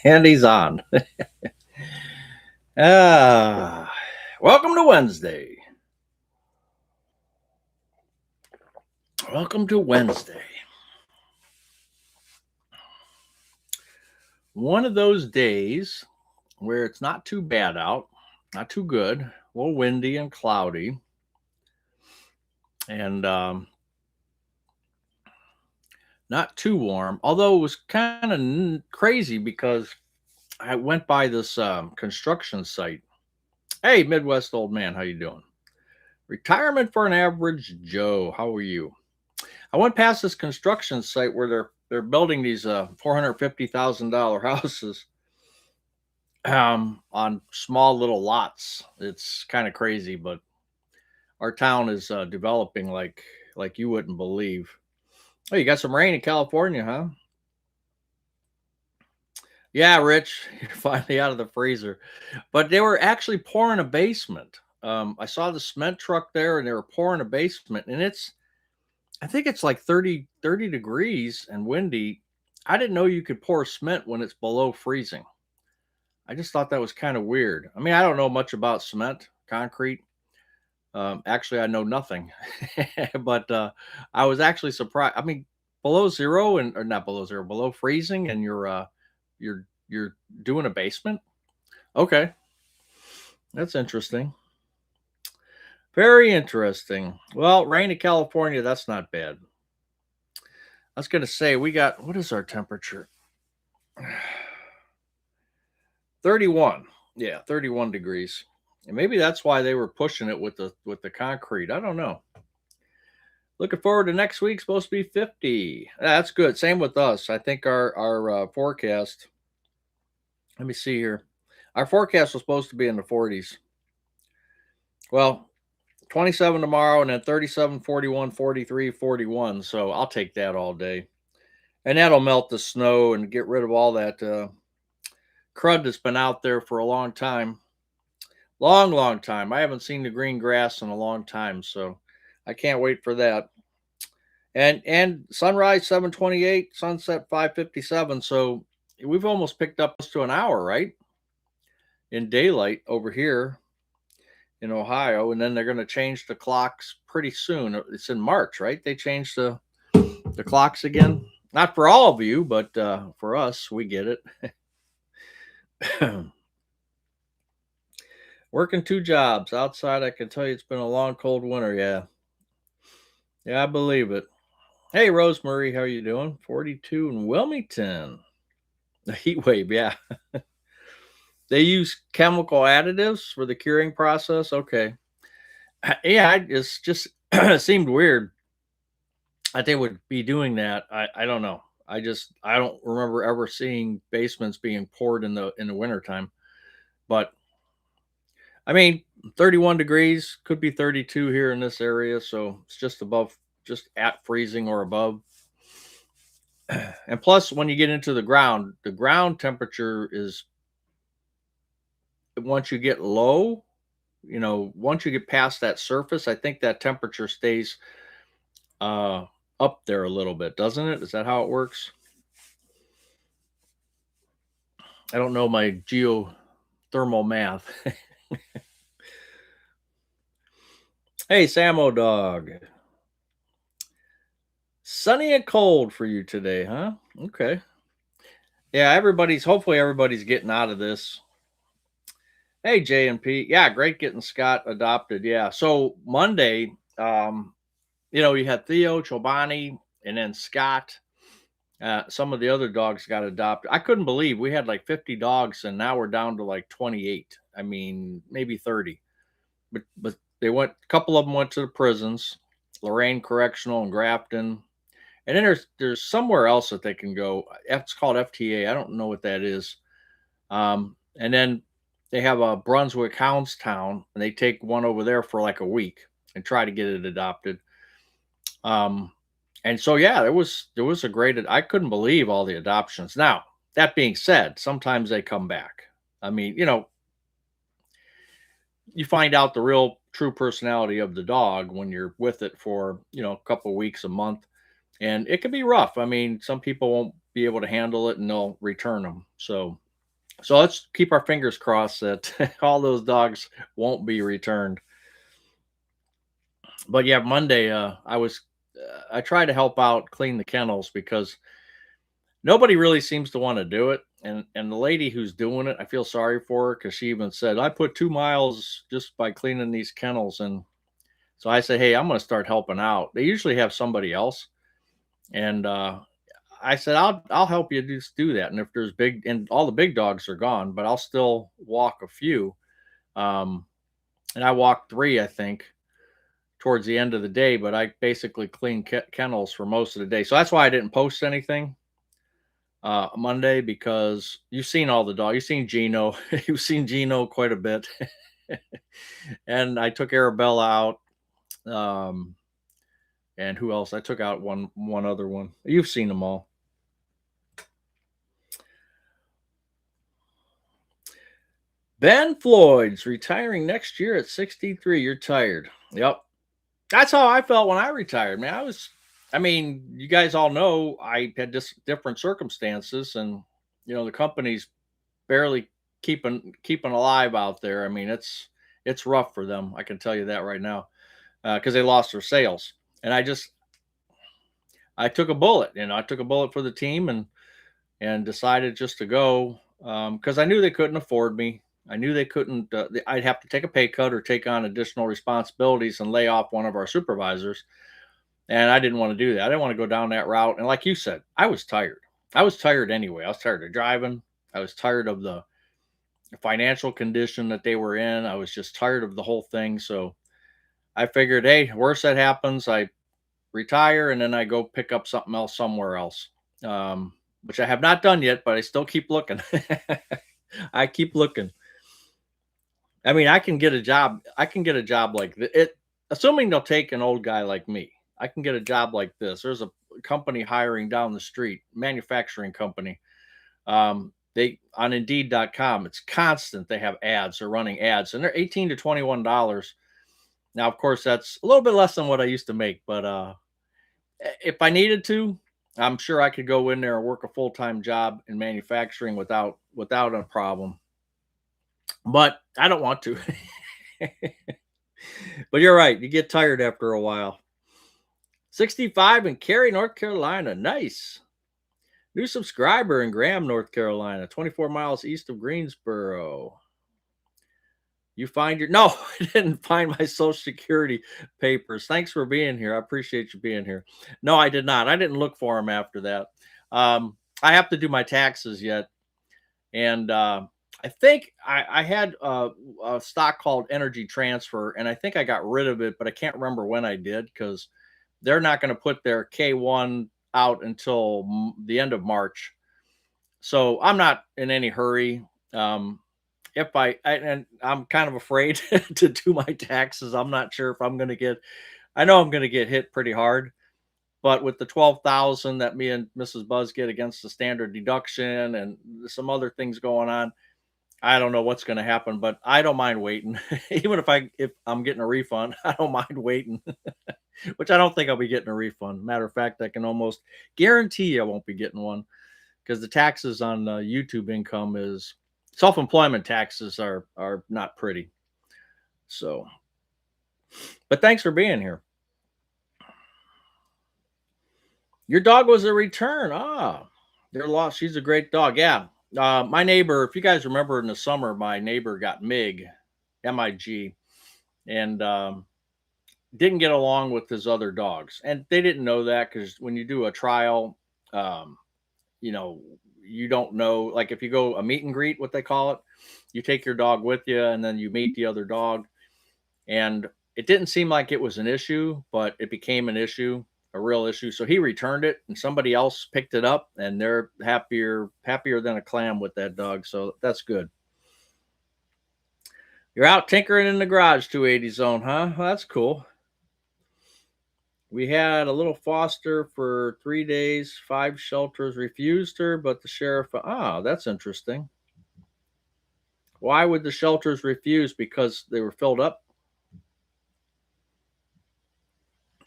And he's on. Ah, welcome to Wednesday. Welcome to Wednesday. One of those days where it's not too bad out, not too good, a little windy and cloudy, and not too warm. Although it was kind of crazy because I went by this construction site. Hey, Midwest old man, how you doing? Retirement for an average Joe. How are you? I went past this construction site where they're building these $450,000 houses on small little lots. It's kind of crazy, but our town is developing like you wouldn't believe. Oh, you got some rain in California, huh? Yeah, Rich, you're finally out of the freezer. But they were actually pouring a basement. I saw the cement truck there, and they were pouring a basement, and I think it's like 30 degrees and windy. I didn't know you could pour cement when it's below freezing. I just thought that was kind of weird. I mean, I don't know much about cement, concrete. Actually, I know nothing, but I was actually surprised. I mean, below zero and or not below zero, below freezing, and you're doing a basement. Okay, that's interesting. Very interesting. Well, rain in California, that's not bad. I was gonna say we got what is our temperature? 31. Yeah, 31 degrees. And maybe that's why they were pushing it with the concrete. I don't know. Looking forward to next week. Supposed to be 50. That's good. Same with us. I think our forecast. Let me see here. Our forecast was supposed to be in the 40s. Well, 27 tomorrow, and then 37, 41, 43, 41. So I'll take that all day, and that'll melt the snow and get rid of all that crud that's been out there for a long time. Long time. I haven't seen the green grass in a long time, so I can't wait for that. And sunrise 7:28, sunset 5:57. So we've almost picked up to an hour, right? In daylight over here in Ohio, and then they're going to change the clocks pretty soon. It's in March, right? They changed the clocks again. Not for all of you, but for us, we get it. Working two jobs outside, I can tell you it's been a long, cold winter. Yeah, yeah, I believe it. Hey, Rosemary, how you doing? 42 in Wilmington. The heat wave, yeah. They use chemical additives for the curing process. Okay, yeah, it's just it seemed weird that they would be doing that. I don't know. I don't remember ever seeing basements being poured in the wintertime. But I mean, 31 degrees could be 32 here in this area, so it's just above, just at freezing or above. And plus, when you get into the ground temperature is once you get low, once you get past that surface, I think that temperature stays uh, up there a little bit, doesn't it? Is that how it works? I don't know my geothermal math. Hey, Samo dog. Sunny and cold for you today, huh? Okay. Yeah, hopefully everybody's getting out of this. Hey, J and P. Yeah, great getting Scott adopted. Yeah. So Monday, you had Theo, Chobani, and then Scott. Some of the other dogs got adopted. I couldn't believe we had like 50 dogs, and now we're down to like 28. I mean, maybe 30. But they went. A couple of them went to the prisons, Lorraine Correctional and Grafton, and then there's somewhere else that they can go. It's called FTA. I don't know what that is. And then they have a Brunswick Houndstown, and they take one over there for like a week and try to get it adopted. Um, and so yeah, there was a great. I couldn't believe all the adoptions. Now that being said, sometimes they come back. I mean, you find out the real true personality of the dog when you're with it for a couple weeks, a month, and it can be rough. I mean, some people won't be able to handle it and they'll return them. So let's keep our fingers crossed that all those dogs won't be returned. But yeah, Monday, I tried to help out clean the kennels because nobody really seems to want to do it. And the lady who's doing it, I feel sorry for her because she even said, I put 2 miles just by cleaning these kennels. And so I said, hey, I'm going to start helping out. They usually have somebody else. And I said, I'll help you just do that. And if there's big, and all the big dogs are gone, but I'll still walk a few. Um, and I walked 3, I think, towards the end of the day, but I basically cleaned kennels for most of the day. So that's why I didn't post anything Monday, because you've seen all the dogs. You've seen Gino. You've seen Gino quite a bit. And I took Arabella out. Um, and who else? I took out one other one. You've seen them all. Ben Floyd's retiring next year at 63. You're tired. Yep. That's how I felt when I retired, man. I mean, you guys all know I had just different circumstances, and the company's barely keeping alive out there. I mean, it's rough for them. I can tell you that right now, because they lost their sales. And I took a bullet. I took a bullet for the team, and decided just to go, because I knew they couldn't afford me. I knew they couldn't. I'd have to take a pay cut or take on additional responsibilities and lay off one of our supervisors. And I didn't want to do that. I didn't want to go down that route. And like you said, I was tired. I was tired anyway. I was tired of driving. I was tired of the financial condition that they were in. I was just tired of the whole thing. So I figured, hey, worst that happens, I retire and then I go pick up something else somewhere else, which I have not done yet, but I still keep looking. I keep looking. I mean, I can get a job. I can get a job like it, assuming they'll take an old guy like me. I can get a job like this. There's a company hiring down the street, manufacturing company. They on Indeed.com. It's constant. They have ads. They're running ads, and they're $18 to $21. Now, of course, that's a little bit less than what I used to make, but if I needed to, I'm sure I could go in there and work a full time job in manufacturing without a problem. But I don't want to. But you're right. You get tired after a while. 65 in Cary, North Carolina. Nice. New subscriber in Graham, North Carolina, 24 miles east of Greensboro. You find your no, I didn't find my social security papers. Thanks for being here. I appreciate you being here. No, I did not. I didn't look for them after that. I have to do my taxes yet. And I think I had a stock called Energy Transfer, and I think I got rid of it, but I can't remember when I did because they're not going to put their K1 out until the end of March. So I'm not in any hurry. If and I'm kind of afraid to do my taxes. I'm not sure if I'm going to I know I'm going to get hit pretty hard, but with the 12,000 that me and Mrs. Buzz get against the standard deduction and some other things going on, I don't know what's going to happen, but I don't mind waiting. Even if I'm getting a refund, I don't mind waiting. Which I don't think I'll be getting a refund. Matter of fact, I can almost guarantee I won't be getting one because the taxes on YouTube income is self-employment taxes are not pretty. So, but thanks for being here. Your dog was a return. They're lost. She's a great dog. Yeah. My neighbor, if you guys remember in the summer, my neighbor got MIG, and didn't get along with his other dogs. And they didn't know that because when you do a trial, you know, you don't know, like if you go a meet and greet, what they call it, you take your dog with you and then you meet the other dog. And it didn't seem like it was an issue, but it became an issue, a real issue. So he returned it and somebody else picked it up and they're happier than a clam with that dog. So that's good. You're out tinkering in the garage, 280 zone, huh? Well, that's cool. We had a little foster for 3 days. 5 shelters refused her, but the sheriff, that's interesting. Why would the shelters refuse? Because they were filled up?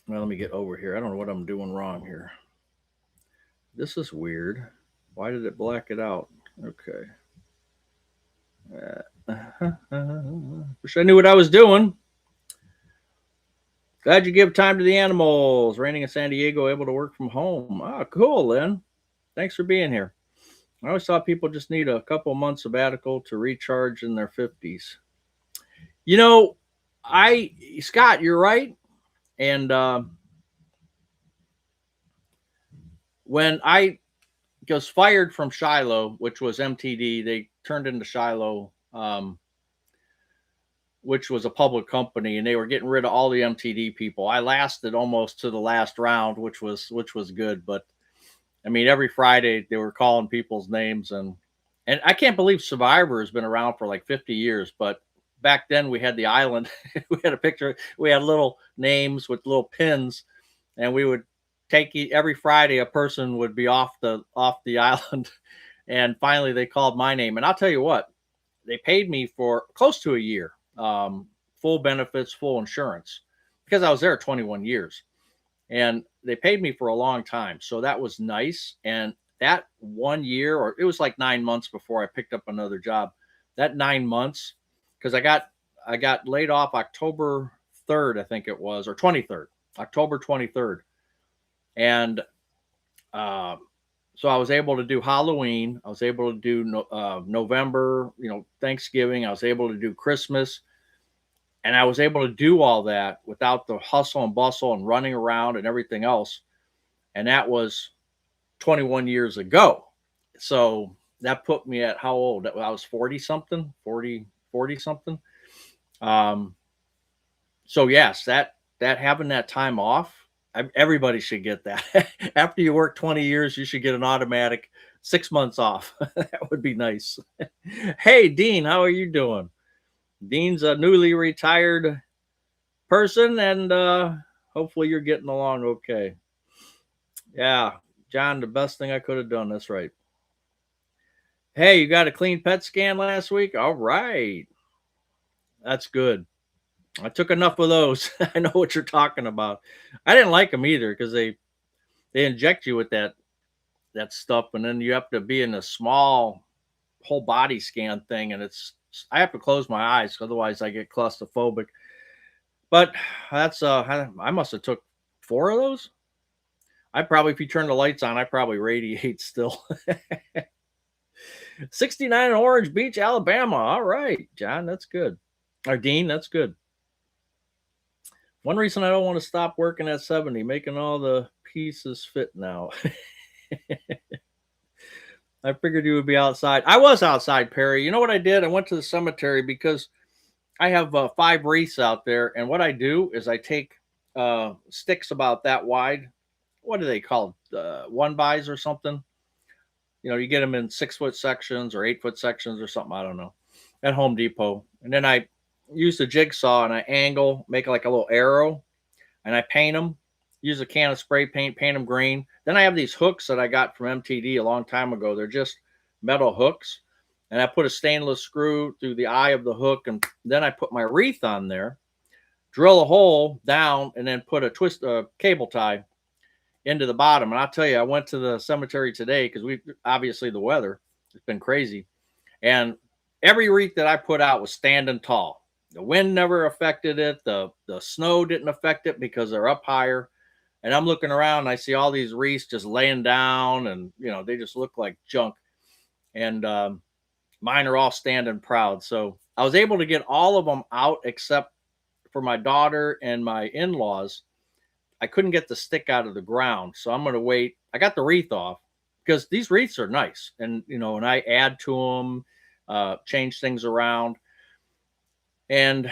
Well, let me get over here. I don't know what I'm doing wrong here. This is weird. Why did it black it out? Okay. Wish I knew what I was doing. Glad you give time to the animals. Raining in San Diego, able to work from home. Ah, cool, Lynn. Thanks for being here. I always thought people just need a couple months sabbatical to recharge in their 50s. You know, Scott, you're right. And when I was fired from Shiloh, which was MTD, they turned into Shiloh, which was a public company, and they were getting rid of all the MTD people. I lasted almost to the last round, which was good. But I mean, every Friday they were calling people's names, and I can't believe Survivor has been around for like 50 years. But back then we had the island. We had a picture. We had little names with little pins, and we would take every Friday a person would be off the island, and finally they called my name. And I'll tell you what, they paid me for close to a year, full benefits, full insurance, because I was there 21 years. And they paid me for a long time. So that was nice. And that 1 year, or it was like 9 months before I picked up another job, that 9 months, because I got laid off October 3rd, I think it was, or 23rd, October 23rd. And so I was able to do Halloween. I was able to do November, Thanksgiving. I was able to do Christmas. And I was able to do all that without the hustle and bustle and running around and everything else. And that was 21 years ago. So that put me at how old? I was 40 something. So yes, that having that time off, everybody should get that. After you work 20 years, you should get an automatic 6 months off. That would be nice. Hey, Dean, how are you doing? Dean's a newly retired person, and hopefully you're getting along okay. Yeah, John, the best thing I could have done. That's right. Hey, you got a clean pet scan last week? All right. That's good. I took enough of those. I know what you're talking about. I didn't like them either because they inject you with that stuff, and then you have to be in a small whole body scan thing, and I have to close my eyes, otherwise I get claustrophobic. But that's I must have took 4 of those. I probably, if you turn the lights on, I probably radiate still. 69 in Orange Beach, Alabama. All right, John, that's good. Or Dean, that's good. One reason I don't want to stop working at 70, making all the pieces fit now. I figured you would be outside. I was outside, Perry. You know what I did? I went to the cemetery because I have 5 wreaths out there. And what I do is I take sticks about that wide. What do they call it? 1-bys or something? You get them in 6-foot sections or 8-foot sections or something. I don't know. At Home Depot. And then I use the jigsaw and I angle, make like a little arrow, and I paint them. Use a can of spray paint, paint them green. Then I have these hooks that I got from MTD a long time ago. They're just metal hooks. And I put a stainless screw through the eye of the hook. And then I put my wreath on there, drill a hole down, and then put a cable tie into the bottom. And I'll tell you, I went to the cemetery today because obviously the weather, it's been crazy. And every wreath that I put out was standing tall. The wind never affected it. The snow didn't affect it because they're up higher. And I'm looking around and I see all these wreaths just laying down, and they just look like junk. And mine are all standing proud. So I was able to get all of them out except for my daughter and my in-laws. I couldn't get the stick out of the ground, so I'm going to wait. I got the wreath off because these wreaths are nice, and and I add to them, change things around, and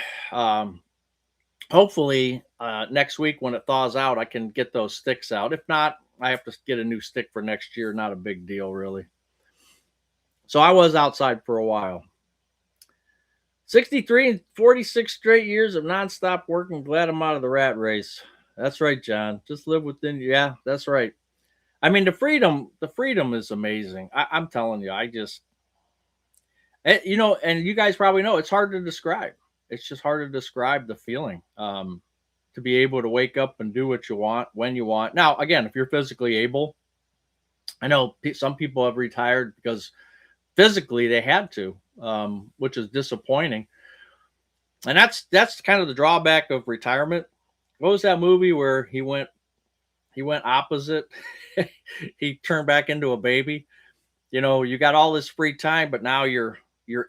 hopefully next week when it thaws out, I can get those sticks out. If not, I have to get a new stick for next year. Not a big deal, really. So I was outside for a while. 63 and 46 straight years of nonstop working. Glad I'm out of the rat race. That's right, John. Just live within. Yeah, that's right. I mean, the freedom is amazing. I'm telling you, and you guys probably know it's hard to describe. It's just hard to describe the feeling. To be able to wake up and do what you want when you want. Now, again, if you're physically able, I know some people have retired because physically they had to, which is disappointing. And that's kind of the drawback of retirement. What was that movie where he went opposite? He turned back into a baby. You got all this free time, but now you're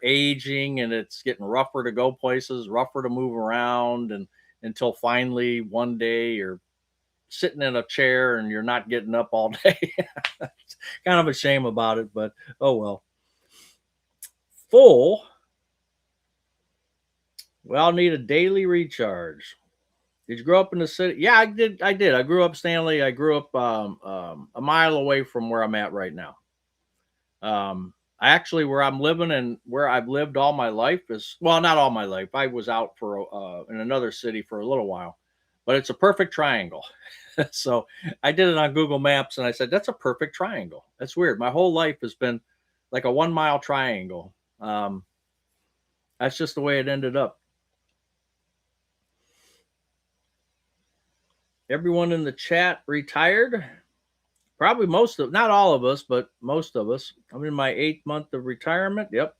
aging and it's getting rougher to go places, rougher to move around, and until finally one day you're sitting in a chair and you're not getting up all day. It's kind of a shame about it, but oh well. Full. Well, need a daily recharge. Did you grow up in the city? Yeah, I did. I did. I grew up Stanley. I grew up a mile away from where I'm at right now. I actually, where I'm living and where I've lived all my life is, well, not all my life. I was out for in another city for a little while, but it's a perfect triangle. So I did it on Google Maps and I said, that's a perfect triangle. That's weird. My whole life has been like a 1 mile triangle. That's just the way it ended up. Everyone in the chat retired. Probably not all of us, but most of us. I'm in my 8th month of retirement. Yep.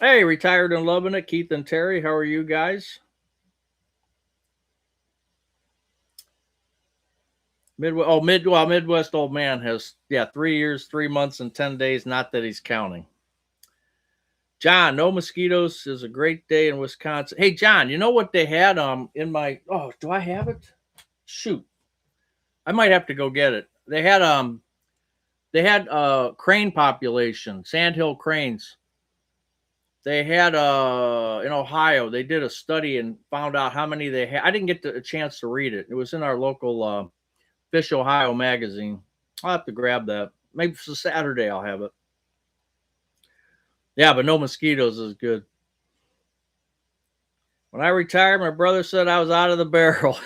Hey, retired and loving it. Keith and Terry, how are you guys? Midwest old man has, 3 years, 3 months, and 10 days. Not that he's counting. John, no mosquitoes is a great day in Wisconsin. Hey, John, you know what they had in my, oh, do I have it? Shoot. I might have to go get it. They had crane population, sandhill cranes. They had in Ohio, they did a study and found out how many they had. I didn't get a chance to read it. It was in our local Fish Ohio magazine. I'll have to grab that. Maybe for Saturday I'll have it. Yeah, but no mosquitoes is good. When I retired, my brother said I was out of the barrel.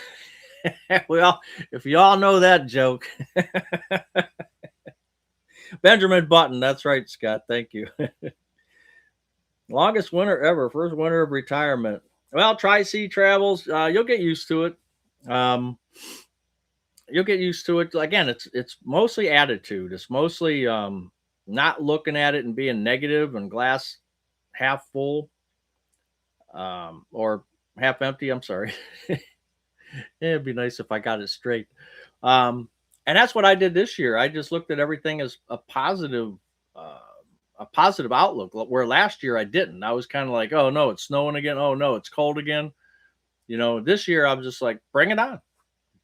Well, if you all know that joke. Benjamin Button. That's right, Scott. Thank you. Longest winter ever. First winter of retirement. Well, Tri-C travels. You'll get used to it. You'll get used to it. Again, it's mostly attitude. It's mostly not looking at it and being negative and glass half full, or half empty. I'm sorry. It'd be nice if I got it straight. And that's what I did this year. I just looked at everything as uh, a positive outlook. Where last year I didn't. I was kind of like, oh no, it's snowing again. Oh no, it's cold again. This year I'm just like, bring it on.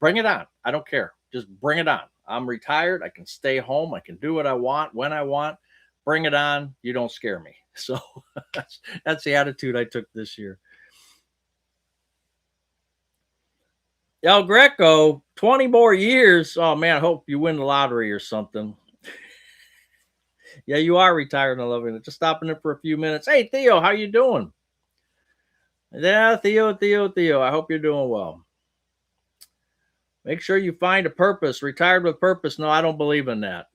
Bring it on. I don't care. Just bring it on. I'm retired. I can stay home. I can do what I want when I want. Bring it on. You don't scare me. So that's the attitude I took this year. El Greco, 20 more years. Oh man, I hope you win the lottery or something. Yeah, you are retired and loving it. Just stopping in for a few minutes. Hey Theo, how you doing? Yeah, Theo. I hope you're doing well. Make sure you find a purpose. Retired with purpose. No, I don't believe in that.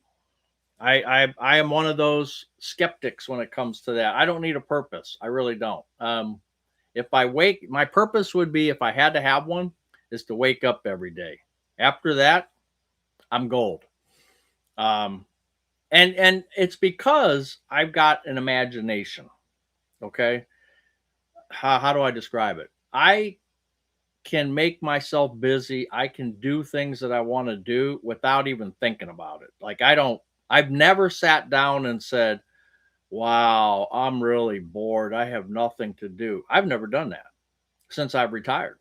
I am one of those skeptics when it comes to that. I don't need a purpose. I really don't. If I wake, my purpose would be, if I had to have one, is to wake up every day. After that, I'm gold. And it's because I've got an imagination. Okay, how do I describe it? I can make myself busy. I can do things that I want to do without even thinking about it. Like I've never sat down and said, wow, I'm really bored. I have nothing to do. I've never done that since I've retired.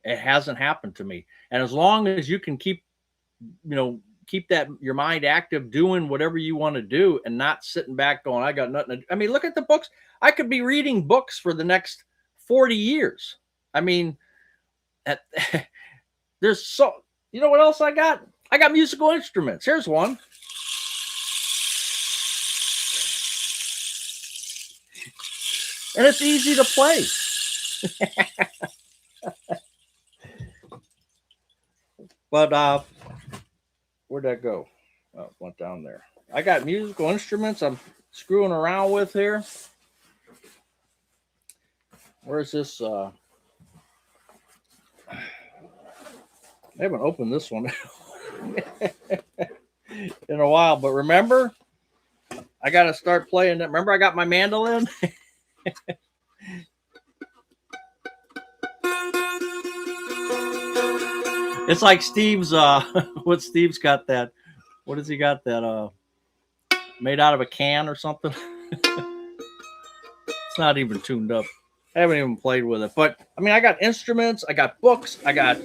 It hasn't happened to me. And as long as you can keep that your mind active, doing whatever you want to do and not sitting back going, I got nothing to do. I mean, look at the books. I could be reading books for the next 40 years. I mean, there's you know what else I got? I got musical instruments. Here's one. And it's easy to play. But where'd that go? Oh, it went down there. I got musical instruments I'm screwing around with here. Where's this? I haven't opened this one in a while, but remember, I got to start playing it. Remember, I got my mandolin. It's like Steve's. What Steve's got that? What has he got that? Made out of a can or something. It's not even tuned up. I haven't even played with it, but I mean, I got instruments, I got books, I got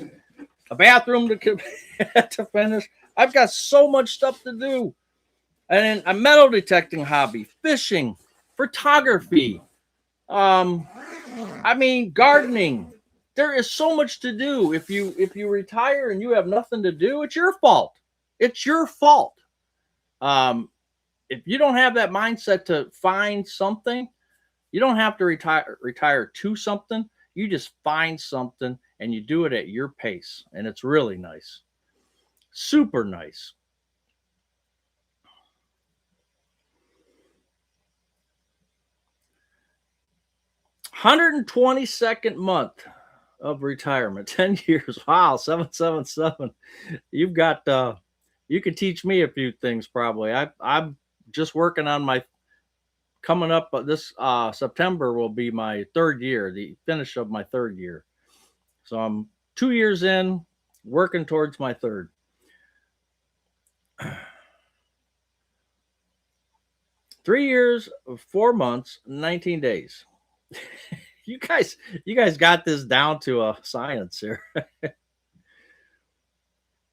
a bathroom to finish. I've got so much stuff to do, and then a metal detecting hobby, fishing, photography. I mean, gardening. There is so much to do. If you retire and you have nothing to do, it's your fault. It's your fault. If you don't have that mindset to find something, you don't have to retire to something. You just find something and you do it at your pace, and it's really nice. Super nice. 122nd month of retirement, 10 years. Wow, 777. You've got you can teach me a few things probably. I'm just working on my coming up this September will be my third year, the finish of my third year. So I'm 2 years in, working towards my third. 3 years, 4 months, 19 days. you guys got this down to a science here.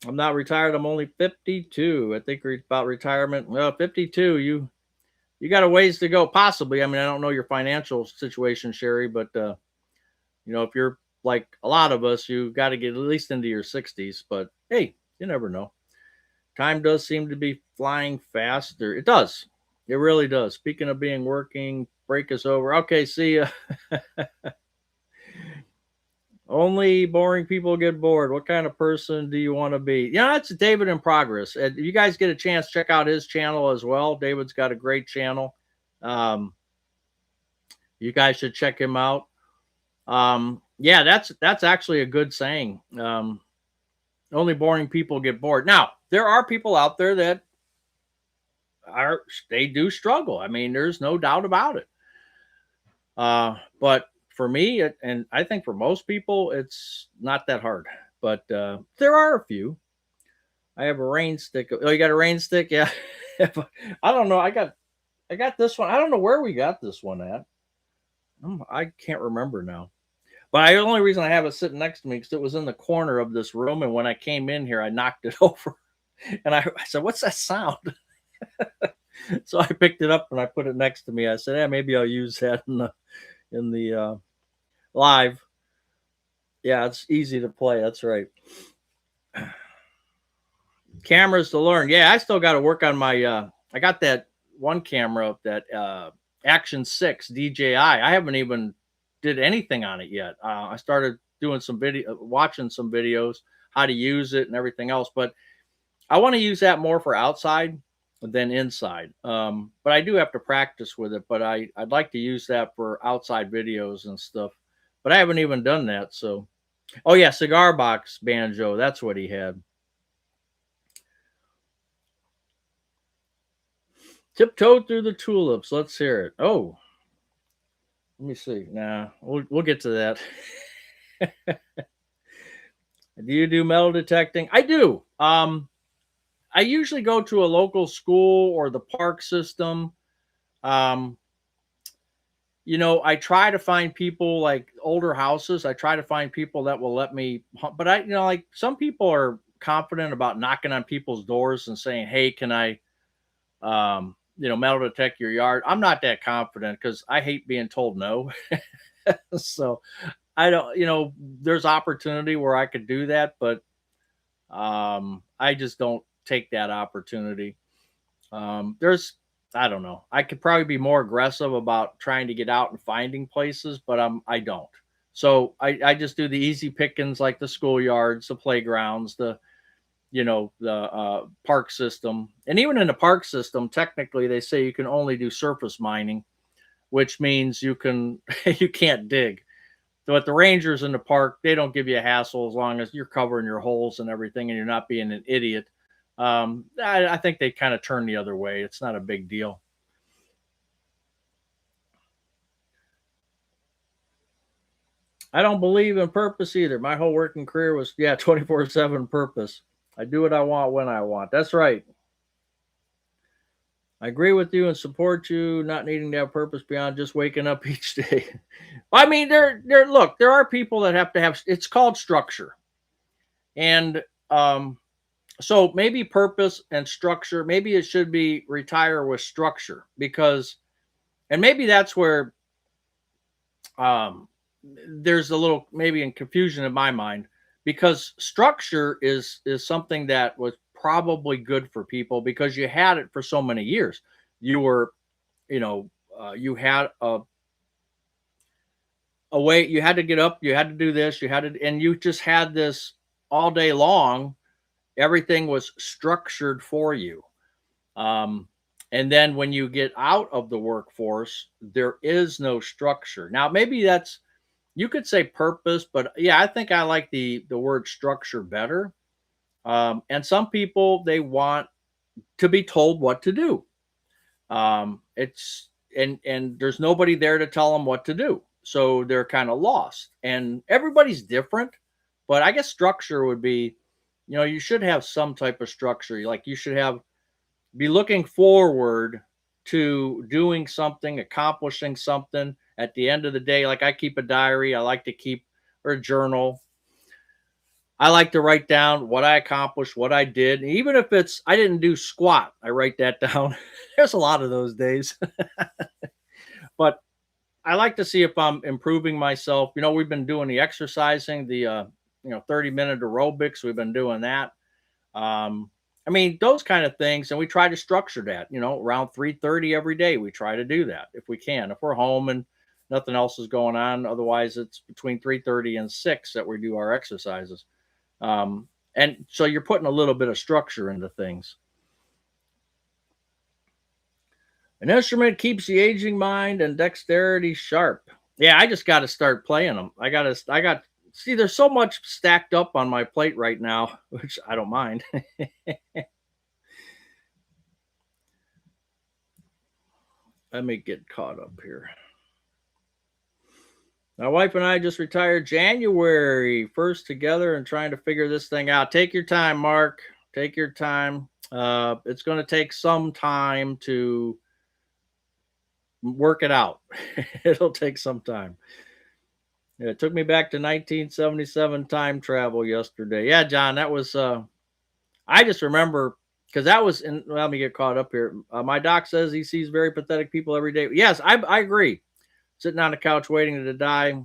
I'm not retired. I'm only 52. I think about retirement. Well, 52. You got a ways to go, possibly. I mean, I don't know your financial situation, Sherry, but if you're like a lot of us, you got to get at least into your 60s. But hey, you never know. Time does seem to be flying faster. It does. It really does. Speaking of being working, break is over. Okay, see ya. Only boring people get bored. What kind of person do you want to be? Yeah, that's David in Progress. If you guys get a chance, check out his channel as well. David's got a great channel. You guys should check him out. Yeah, that's actually a good saying. Only boring people get bored. Now, there are people out there that they do struggle. I mean, there's no doubt about it. But for me, and I think for most people, it's not that hard. But there are a few. I have a rain stick. Oh, you got a rain stick? Yeah. I don't know. I got this one. I don't know where we got this one at. I can't remember now. But the only reason I have it sitting next to me because it was in the corner of this room, and when I came in here, I knocked it over, and I said, "What's that sound?" So I picked it up and I put it next to me. I said, "Yeah, maybe I'll use that in the live." Yeah, it's easy to play. That's right. Cameras to learn. Yeah, I still got to work on my. I got that one camera, that Action 6 DJI. I haven't even did anything on it yet. I started doing some watching some videos, how to use it and everything else. But I want to use that more for outside than inside. But I do have to practice with it. But I'd like to use that for outside videos and stuff. But I haven't even done that. So, oh yeah, cigar box banjo. That's what he had. Tiptoe through the tulips. Let's hear it. Oh, let me see. Nah, we'll get to that. Do you do metal detecting? I do. I usually go to a local school or the park system. Um, I try to find people like older houses. I try to find people that will let me, but like some people are confident about knocking on people's doors and saying, "Hey, can I, metal detect your yard?" I'm not that confident because I hate being told no. So I don't, there's opportunity where I could do that, but I just don't take that opportunity. I don't know. I could probably be more aggressive about trying to get out and finding places, but I don't. So I just do the easy pickings like the schoolyards, the playgrounds, the park system. And even in the park system, technically they say you can only do surface mining, which means you can't dig. But the rangers in the park, they don't give you a hassle as long as you're covering your holes and everything and you're not being an idiot. I think they kind of turn the other way. It's not a big deal. I don't believe in purpose either. My whole working career was, yeah, 24/7 purpose. I do what I want when I want. That's right. I agree with you and support you not needing to have purpose beyond just waking up each day. I mean, look, there are people that have to have, it's called structure. And so maybe purpose and structure, maybe it should be retire with structure, because and maybe that's where um there's a little maybe in confusion in my mind, because structure is something that was probably good for people because you had it for so many years. You were, you know, you had a way, you had to get up, you had to do this, you had to, and you just had this all day long. Everything was structured for you. Um, and then when you get out of the workforce, there is no structure. Now, maybe that's, you could say purpose, but yeah, I think I like the word structure better. And some people, they want to be told what to do. It's and there's nobody there to tell them what to do, so they're kind of lost. And everybody's different, but I guess structure would be, you should have some type of structure. Like you should have be looking forward to doing something, accomplishing something at the end of the day. Like I keep a diary, I like to keep, or a journal. I like to write down what I accomplished, what I did. Even if it's I didn't do squat, I write that down. There's a lot of those days. But I like to see if I'm improving myself. We've been doing the exercising, the 30-minute aerobics. We've been doing that. Um, I mean, those kind of things, and we try to structure that. Around 3:30 every day. We try to do that if we can. If we're home and nothing else is going on, otherwise it's between 3:30 and 6 that we do our exercises. And so you're putting a little bit of structure into things. An instrument keeps the aging mind and dexterity sharp. Yeah, I just got to start playing them. See, there's so much stacked up on my plate right now, which I don't mind. Let me get caught up here. My wife and I just retired January 1st together and trying to figure this thing out. Take your time, Mark. Take your time. It's going to take some time to work it out. It'll take some time. Yeah, it took me back to 1977 time travel yesterday. Yeah, John, that was I just remember because that was in, let me get caught up here. My doc says he sees very pathetic people every day. Yes, I agree. Sitting on the couch waiting to die.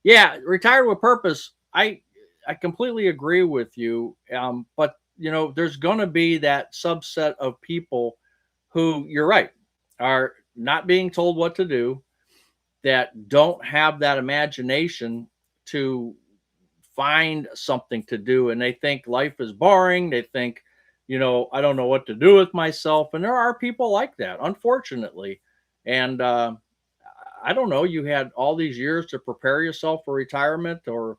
Yeah, retired with purpose. I completely agree with you. But there's going to be that subset of people who, you're right, are not being told what to do, that don't have that imagination to find something to do, and they think life is boring. They think, I don't know what to do with myself. And there are people like that, unfortunately. And I don't know, you had all these years to prepare yourself for retirement, or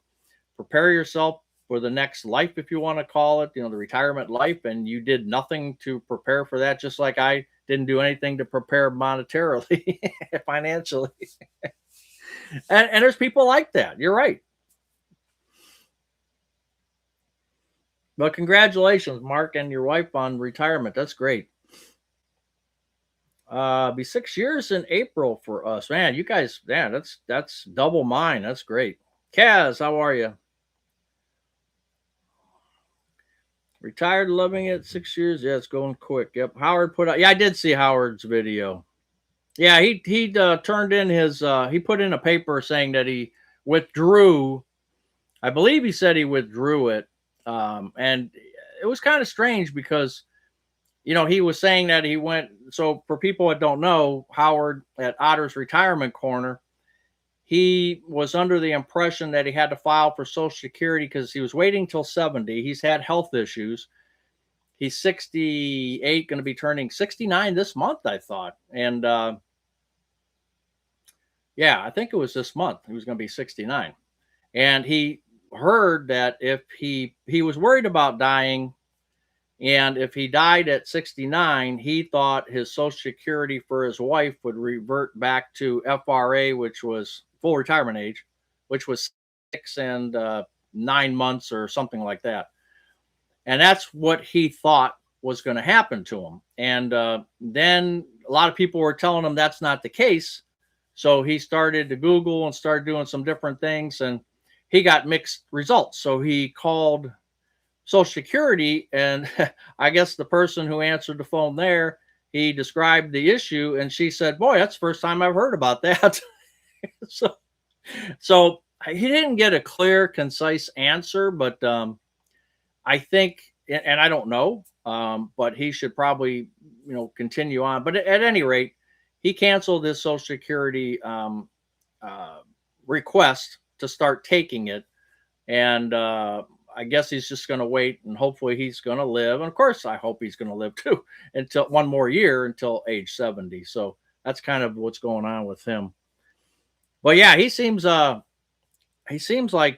prepare yourself for the next life, if you want to call it, the retirement life, and you did nothing to prepare for that, just like I didn't do anything to prepare monetarily, financially. And there's people like that. You're right. But congratulations, Mark, and your wife on retirement. That's great. Be 6 years in April for us. Man, you guys, man, that's double mine. That's great. Kaz, how are you? Retired, loving it. 6 years. Yeah, it's going quick. Yep. Howard put out. Yeah, I did see Howard's video. Yeah, he turned in his. He put in a paper saying that he withdrew. I believe he said he withdrew it, and it was kind of strange because he was saying that he went. So for people that don't know, Howard at Otter's Retirement Corner, he was under the impression that he had to file for Social Security because he was waiting till 70. He's had health issues. He's 68, going to be turning 69 this month, I thought. And Yeah, I think it was this month. He was going to be 69. And he heard that if he was worried about dying, and if he died at 69, he thought his social security for his wife would revert back to FRA, which was full retirement age, which was 6 and 9 months or something like that. And that's what he thought was going to happen to him. And then a lot of people were telling him that's not the case. So he started to Google and started doing some different things, and he got mixed results. So he called Social Security, and I guess the person who answered the phone there, he described the issue, and she said, "Boy, that's the first time I've heard about that." so, so he didn't get a clear, concise answer, but I think, and I don't know, but he should probably, continue on. But at any rate, he canceled his Social Security uh, request to start taking it, and I guess he's just going to wait, and hopefully he's going to live. And of course, I hope he's going to live too until one more year until age 70. So that's kind of what's going on with him. But yeah, he seems like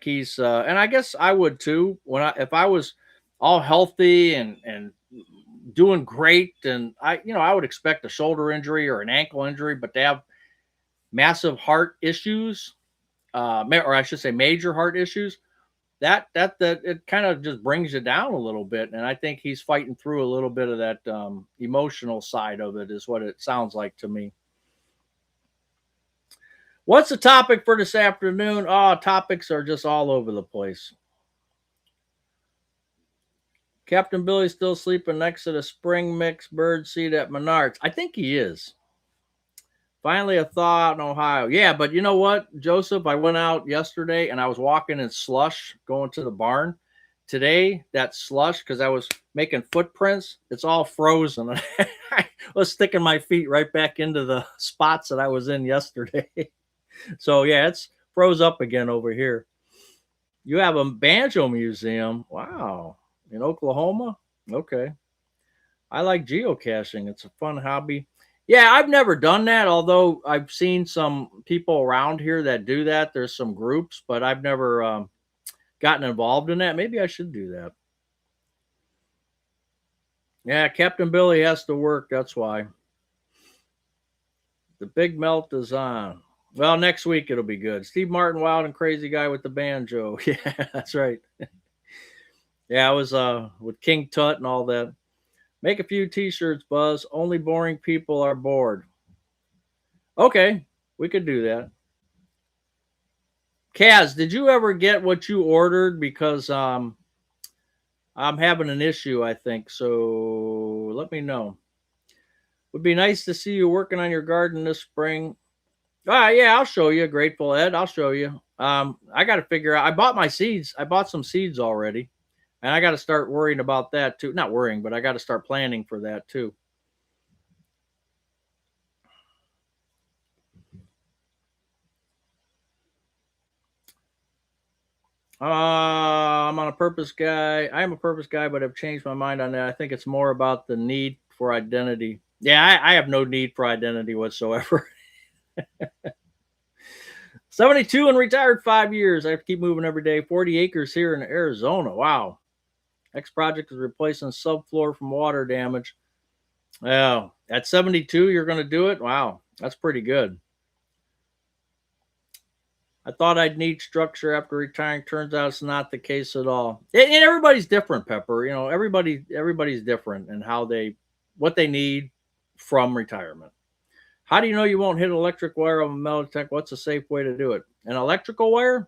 he's and I guess I would too when if I was all healthy and doing great, and I would expect a shoulder injury or an ankle injury, but to have massive heart issues, or I should say major heart issues, that it kind of just brings you down a little bit. And I think he's fighting through a little bit of that emotional side of it, is what it sounds like to me. What's the topic for this afternoon? Oh, topics are just all over the place. Captain Billy's still sleeping next to the spring mix bird seed at Menards. I think he is. Finally, a thaw out in Ohio. Yeah, but you know what, Joseph? I went out yesterday and I was walking in slush going to the barn. Today, that slush, because I was making footprints, it's all frozen. I was sticking my feet right back into the spots that I was in yesterday. So, yeah, it's froze up again over here. You have a banjo museum. Wow. In Oklahoma? Okay. I like geocaching. It's a fun hobby. Yeah, I've never done that, although I've seen some people around here that do that. There's some groups, but I've never gotten involved in that. Maybe I should do that. Yeah, Captain Billy has to work. That's why. The big melt is on. Well, next week it'll be good. Steve Martin, wild and crazy guy with the banjo. Yeah, that's right. Yeah, I was with King Tut and all that. Make a few t-shirts, Buzz. Only boring people are bored. Okay, we could do that. Kaz, did you ever get what you ordered? Because I'm having an issue, I think. So let me know. Would be nice to see you working on your garden this spring. Ah, yeah, I'll show you, Grateful Ed. I'll show you. I got to figure out. I bought my seeds. I bought some seeds already, and I got to start worrying about that too. Not worrying, but I got to start planning for that too. I'm on a purpose guy. I am a purpose guy, but I've changed my mind on that. I think it's more about the need for identity. Yeah, I have no need for identity whatsoever. 72 and retired 5 years. I have to keep moving every day. 40 acres here in Arizona. Wow. Next project is replacing subfloor from water damage. Oh, at 72, you're going to do it? Wow. That's pretty good. I thought I'd need structure after retiring. Turns out it's not the case at all. And everybody's different, Pepper. Everybody's different and what they need from retirement. How do you know you won't hit electric wire on a metal detector? What's a safe way to do it? An electrical wire?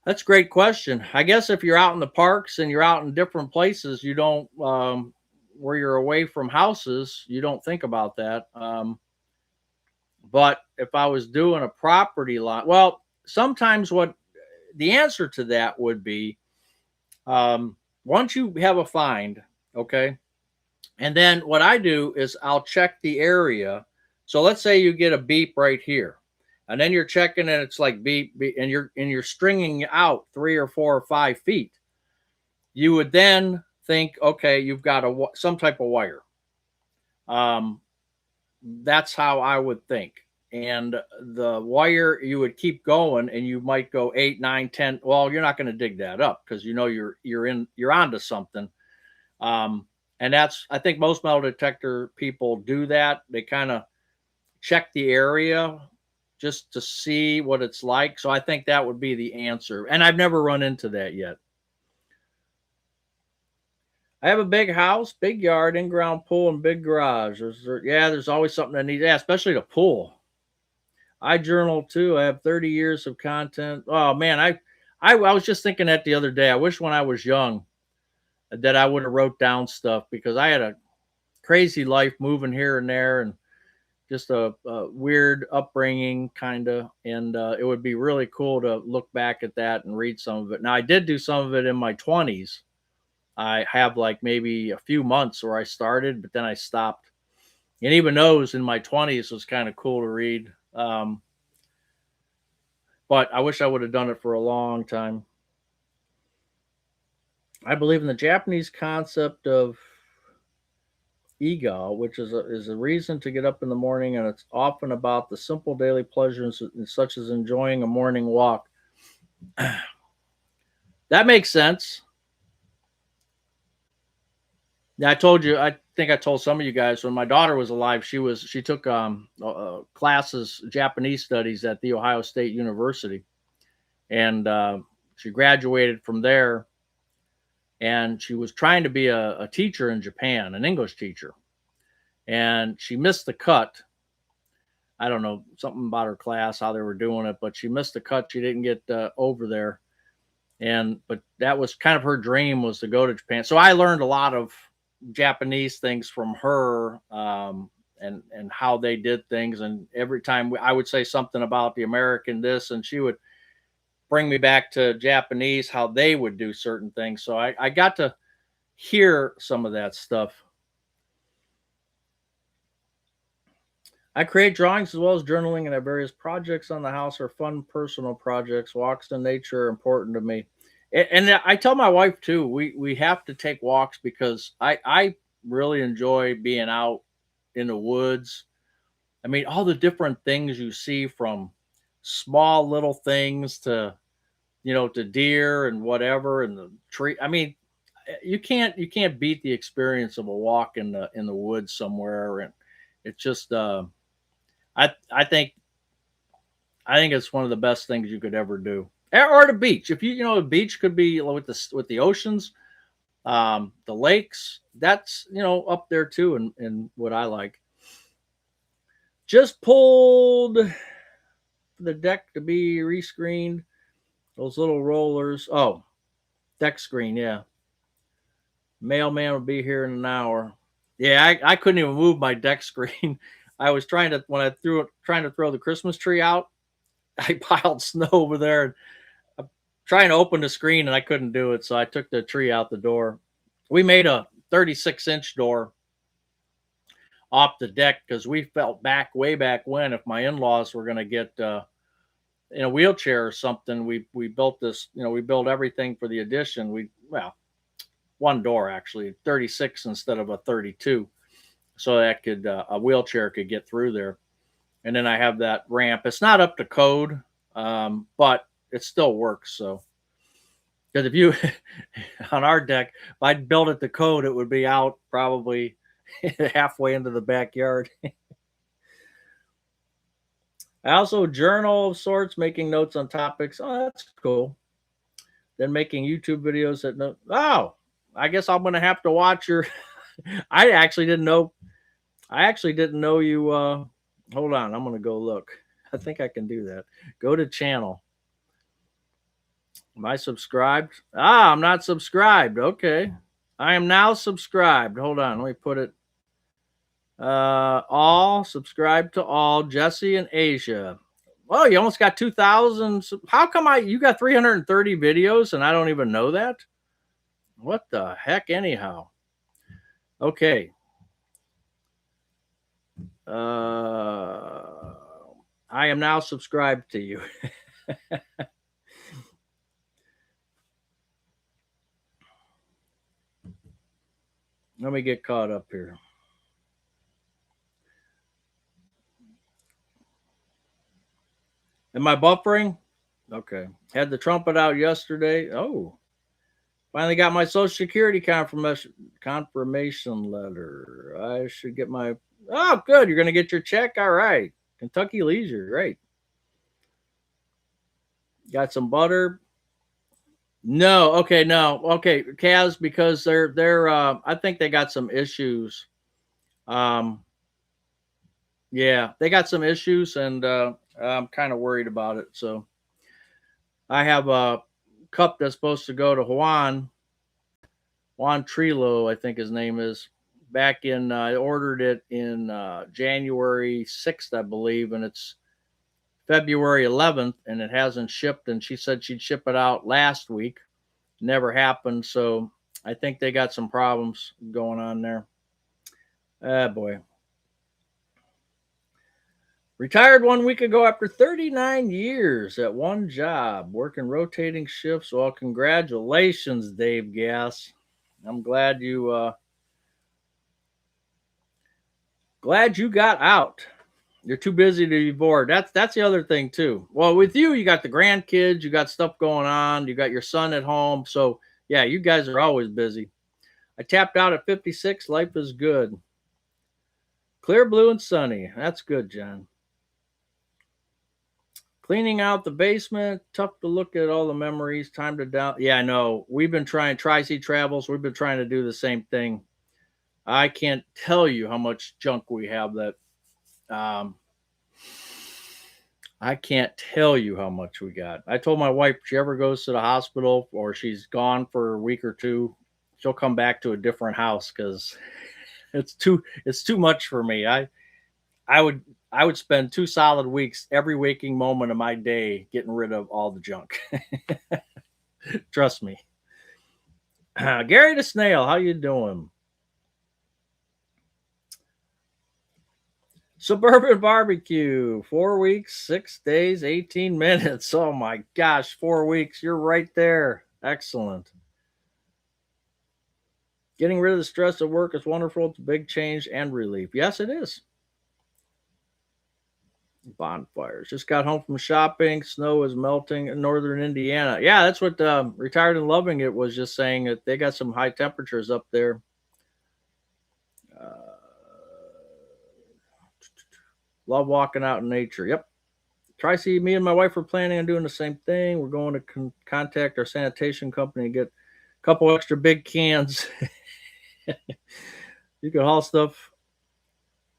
That's a great question. I guess if you're out in the parks and you're out in different places, you don't, where you're away from houses, you don't think about that. But if I was doing a property line, well, sometimes what the answer to that would be, once you have a find, okay, and then what I do is I'll check the area. So let's say you get a beep right here, and then you're checking and it's like beep, beep, and you're stringing out 3 or 4 or 5 feet. You would then think, okay, you've got some type of wire. That's how I would think. and the wire, you would keep going and you might go 8, 9, 10. Well, you're not going to dig that up because you know you're onto something. Um, and that's, I think most metal detector people do that. They kind of check the area just to see what it's like. So I think that would be the answer. And I've never run into that yet. I have a big house, big yard, in-ground pool, and big garage. There's always something that needs, yeah, especially the pool. I journal too. I have 30 years of content. Oh man, I was just thinking that the other day. I wish when I was young that I would have wrote down stuff because I had a crazy life moving here and there and just a weird upbringing kind of. And it would be really cool to look back at that and read some of it. Now I did do some of it in my 20s. I have like maybe a few months where I started, but then I stopped. And even those in my 20s was kind of cool to read. But I wish I would have done it for a long time. I believe in the Japanese concept of ego, which is a reason to get up in the morning, and it's often about the simple daily pleasures such as enjoying a morning walk. That makes sense. Yeah, I told you. I think I told some of you guys when my daughter was alive. She took classes, Japanese studies at the Ohio State University, and she graduated from there. And she was trying to be a teacher in Japan, an English teacher, and she missed the cut. I don't know something about her class, how they were doing it, but she missed the cut. She didn't get over there, and but that was kind of her dream was to go to Japan. So I learned a lot of Japanese things from her, and how they did things. And every time I would say something about the American this, and she would bring me back to Japanese, how they would do certain things. So I got to hear some of that stuff. I create drawings as well as journaling and have various projects on the house or fun personal projects. Walks in nature are important to me. And I tell my wife too, we have to take walks because I really enjoy being out in the woods. I mean, all the different things you see from small little things to, to deer and whatever and the tree. I mean, you can't beat the experience of a walk in the woods somewhere. And it's just I I think I think it's one of the best things you could ever do. Or the beach. If the beach could be with the oceans, the lakes. That's up there too, and what I like. Just pulled the deck to be rescreened. Those little rollers. Oh, deck screen. Yeah, mailman will be here in an hour. Yeah, I couldn't even move my deck screen. I was trying to when I threw it, trying to throw the Christmas tree out. I piled snow over there and I'm trying to open the screen and I couldn't do it. So I took the tree out the door. We made a 36-inch door off the deck because we felt way back when, if my in-laws were going to get in a wheelchair or something, we built this. We built everything for the addition. One door actually, 36 instead of a 32, so that could a wheelchair could get through there. And then I have that ramp. It's not up to code, but it still works. So, because if you on our deck, if I'd built it to code, it would be out probably halfway into the backyard. I also journal of sorts, making notes on topics. Oh, that's cool. Then making YouTube videos that no. Oh, I guess I'm gonna have to watch your. I actually didn't know. I actually didn't know you. Hold on, I'm gonna go look. I think I can do that. Go to channel. Am I subscribed? I'm not subscribed. Okay. I am now subscribed. Hold on. Let me put it. All subscribe to all. Jesse and Asia. Well, you almost got 2,000. How come you got 330 videos and I don't even know that? What the heck, anyhow? Okay. I am now subscribed to you. Let me get caught up here. Am I buffering? Okay. Had the trumpet out yesterday. Oh, finally got my Social Security confirmation letter. I should get my. Oh, good. You're going to get your check. All right. Kentucky Leisure. Great. Got some butter. No. Okay. No. Okay. Kaz, because they're. I think they got some issues. Um. Yeah, they got some issues, and I'm kind of worried about it. So I have a cup that's supposed to go to Juan Trilo, I think his name is. Back in, I ordered it in January 6th, I believe, and it's February 11th, and it hasn't shipped. And she said she'd ship it out last week. Never happened. So I think they got some problems going on there. Ah, boy. Retired 1 week ago after 39 years at one job, working rotating shifts. Well, congratulations, Dave Gass. I'm glad you got out. You're too busy to be bored. That's the other thing too. Well, with you, you got the grandkids, you got stuff going on, you got your son at home. So yeah, you guys are always busy. I tapped out at 56. Life is good. Clear blue and sunny. That's good, John. Cleaning out the basement. Tough to look at all the memories. Time to down. Yeah, I know. We've been trying Tri-C Travels. We've been trying to do the same thing. I can't tell you how much junk we have that um, I can't tell you how much we got. I told my wife if she ever goes to the hospital or she's gone for a week or two, she'll come back to a different house because it's too much for me. I would I would spend 2 solid weeks every waking moment of my day getting rid of all the junk. Trust me. Gary the Snail, how you doing? Suburban Barbecue, 4 weeks, 6 days, 18 minutes. Oh my gosh, 4 weeks. You're right there. Excellent. Getting rid of the stress of work is wonderful. It's a big change and relief. Yes, it is. Bonfires. Just got home from shopping. Snow is melting in northern Indiana. Yeah, that's what Retired and Loving It was just saying that they got some high temperatures up there. Uh, love walking out in nature. Yep. Tracy, me and my wife are planning on doing the same thing. We're going to contact our sanitation company and get a couple extra big cans. You can haul stuff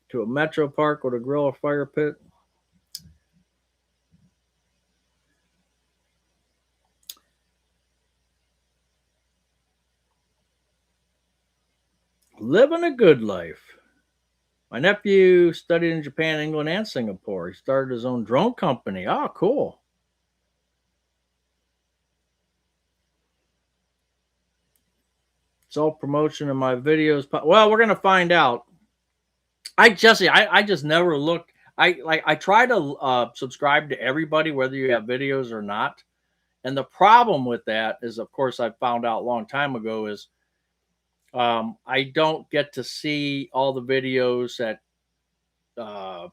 to a metro park with a grill or fire pit. Living a good life. My nephew studied in Japan, England, and Singapore. He started his own drone company. Oh, cool. Self promotion in my videos. Well, we're gonna find out. I just never look. I try to subscribe to everybody, whether you have videos or not. And the problem with that is, of course, I found out a long time ago is I don't get to see all the videos uh,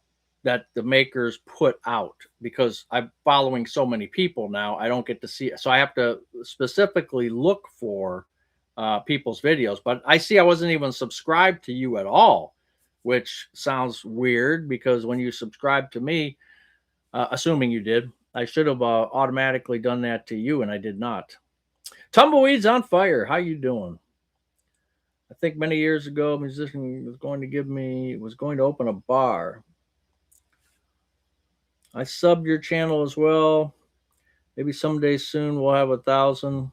that the makers put out because I'm following so many people now. I don't get to see it, so I have to specifically look for people's videos. But I see I wasn't even subscribed to you at all, which sounds weird because when you subscribe to me, assuming you did, I should have automatically done that to you, and I did not. Tumbleweeds on Fire. How you doing? I think many years ago, a musician was going to open a bar. I subbed your channel as well. Maybe someday soon we'll have 1,000.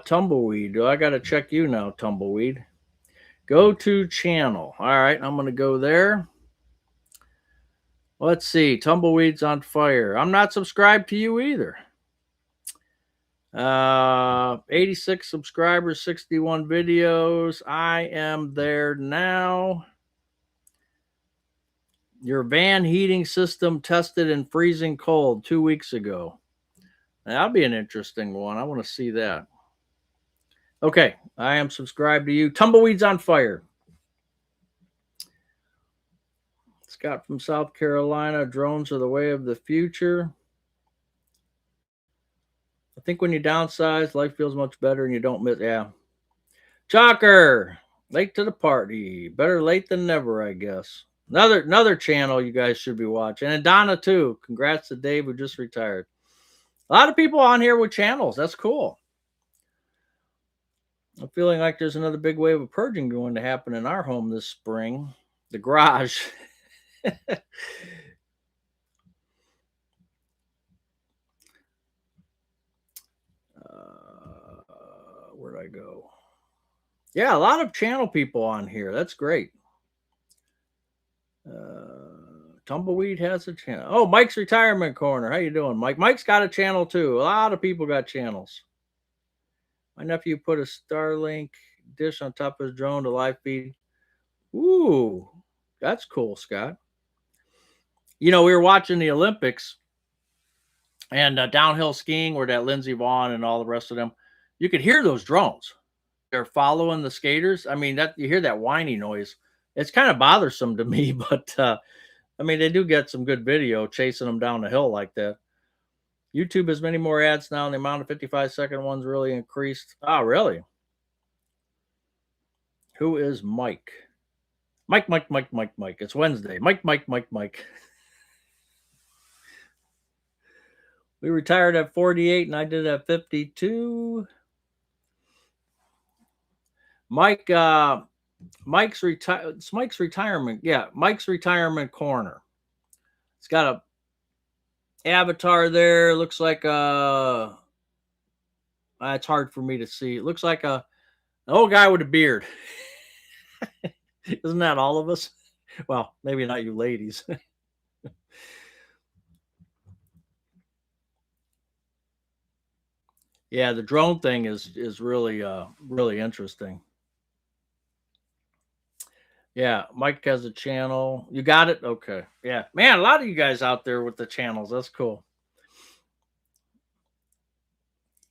Tumbleweed. I got to check you now, Tumbleweed. Go to channel. All right, I'm going to go there. Let's see. Tumbleweeds on Fire. I'm not subscribed to you either. 86 subscribers, 61 videos. I am there now. Your van heating system tested in freezing cold 2 weeks ago. That'll be an interesting one. I want to see that. Okay, I am subscribed to you. Tumbleweeds on Fire. Scott from South Carolina, drones are the way of the future. I think when you downsize, life feels much better and you don't miss. Yeah. Chalker, late to the party. Better late than never, I guess. Another channel you guys should be watching. And Donna too. Congrats to Dave who just retired. A lot of people on here with channels. That's cool. I'm feeling like there's another big wave of purging going to happen in our home this spring. The garage. Where'd I go? Yeah, a lot of channel people on here. That's great. Tumbleweed has a channel. Oh, Mike's Retirement Corner. How you doing, Mike? Mike's got a channel too. A lot of people got channels. My nephew put a Starlink dish on top of his drone to live feed. Ooh, that's cool, Scott. You know, we were watching the Olympics and downhill skiing where that Lindsey Vonn and all the rest of them. You could hear those drones. They're following the skaters. I mean, that you hear that whiny noise. It's kind of bothersome to me, but I mean, they do get some good video chasing them down the hill like that. YouTube has many more ads now, and the amount of 55-second ones really increased. Oh, really? Who is Mike? Mike. It's Wednesday. Mike. We retired at 48, and I did at 52. Mike's retirement. Yeah, Mike's Retirement Corner. It's got a avatar there. Looks like it's hard for me to see. It looks like an old guy with a beard. Isn't that all of us? Well, maybe not you ladies. Yeah, the drone thing is really really interesting. Yeah, Mike has a channel. You got it? Okay. Yeah. Man, a lot of you guys out there with the channels. That's cool.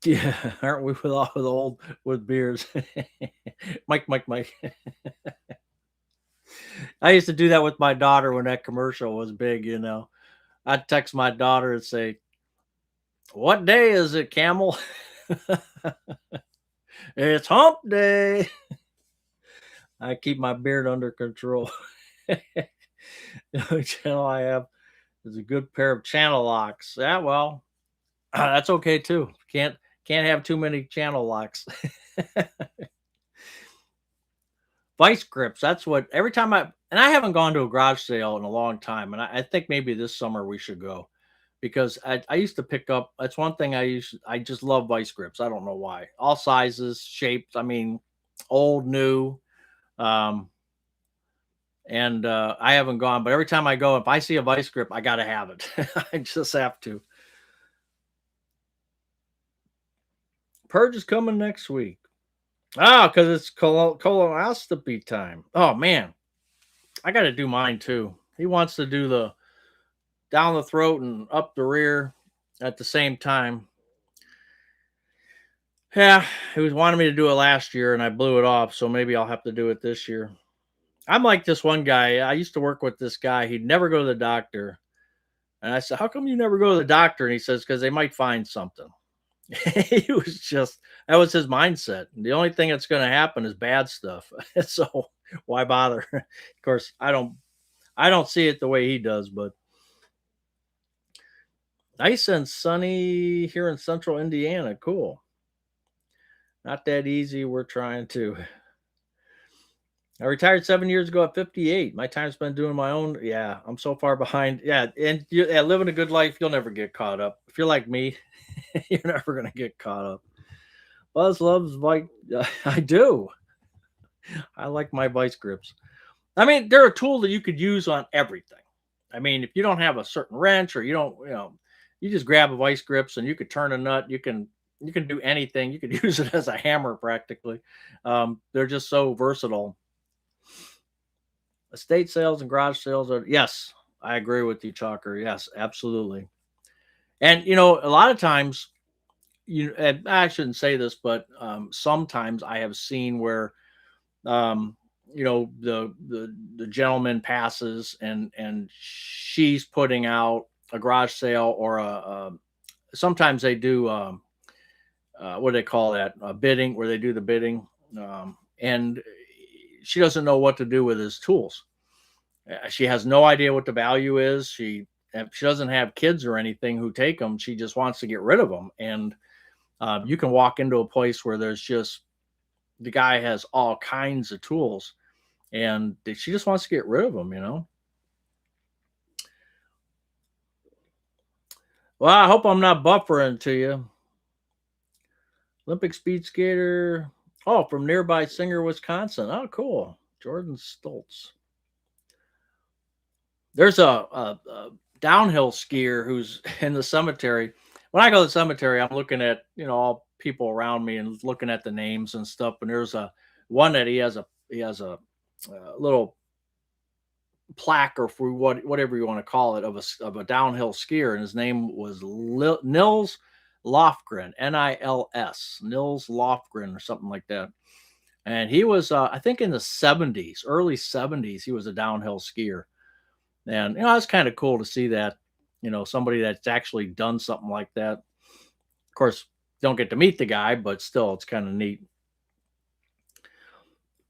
Yeah, aren't we with all the old with beers? Mike. I used to do that with my daughter when that commercial was big, you know. I'd text my daughter and say, "What day is it, Camel?" It's hump day. I keep my beard under control. The only channel I have is a good pair of channel locks. Yeah, well, that's okay too. Can't have too many channel locks. Vice grips. That's what every time I haven't gone to a garage sale in a long time, and I think maybe this summer we should go because I used to pick up. That's one thing I just love vice grips. I don't know why. All sizes, shapes. I mean, old, new. Um, and I haven't gone, but every time I go, if I see a vice grip, I gotta have it. I just have to. Purge is coming next week. Oh, because it's colonoscopy time. Oh man, I got to do mine too. He wants to do the down the throat and up the rear at the same time. Yeah, he was wanting me to do it last year, and I blew it off. So maybe I'll have to do it this year. I'm like this one guy. I used to work with this guy. He'd never go to the doctor, and I said, "How come you never go to the doctor?" And he says, "Because they might find something." He was just that was his mindset. The only thing that's going to happen is bad stuff. So why bother? Of course, I don't see it the way he does, but nice and sunny here in central Indiana. Cool. Not that easy. We're trying to. I retired 7 years ago at 58. My time spent doing my own. Yeah, I'm so far behind. Yeah, and living a good life, you'll never get caught up. If you're like me, you're never gonna get caught up. Buzz loves bike. I do. I like my vice grips. I mean, they're a tool that you could use on everything. I mean, if you don't have a certain wrench or you don't, you just grab a vice grips and you could turn a nut. You can do anything. You could use it as a hammer practically. They're just so versatile. Estate sales and garage sales are yes, I agree with you, Chalker. Yes, absolutely. And a lot of times, and I shouldn't say this, but sometimes I have seen where the gentleman passes and she's putting out a garage sale or a sometimes they do what do they call that, bidding, where they do the bidding, and she doesn't know what to do with his tools. She has no idea what the value is. She doesn't have kids or anything who take them. She just wants to get rid of them. And you can walk into a place where there's just the guy has all kinds of tools, and she just wants to get rid of them. Well, I hope I'm not buffering to you. Olympic speed skater. Oh, from nearby Singer, Wisconsin. Oh, cool. Jordan Stoltz. There's a downhill skier who's in the cemetery. When I go to the cemetery, I'm looking at all people around me and looking at the names and stuff. And there's a one that he has a little plaque, or for whatever you want to call it, of a downhill skier, and his name was Nils Lofgren, Nils, Nils Lofgren, or something like that. And he was, I think, in the '70s, early '70s, he was a downhill skier. And it's kind of cool to see that, somebody that's actually done something like that. Of course, don't get to meet the guy, but still, it's kind of neat.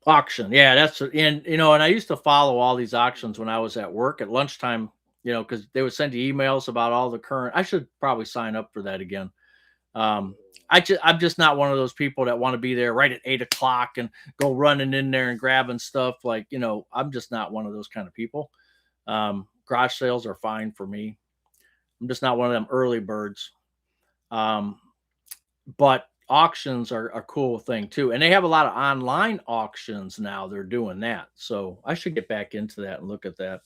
Auction, yeah, and I used to follow all these auctions when I was at work at lunchtime, because they would send you emails about all the current. I should probably sign up for that again. Um, I'm just not one of those people that want to be there right at 8 o'clock and go running in there and grabbing stuff. Like, I'm just not one of those kind of people. Garage sales are fine for me. I'm just not one of them early birds. Um, but auctions are a cool thing too. And they have a lot of online auctions now. They're doing that. So I should get back into that and look at that.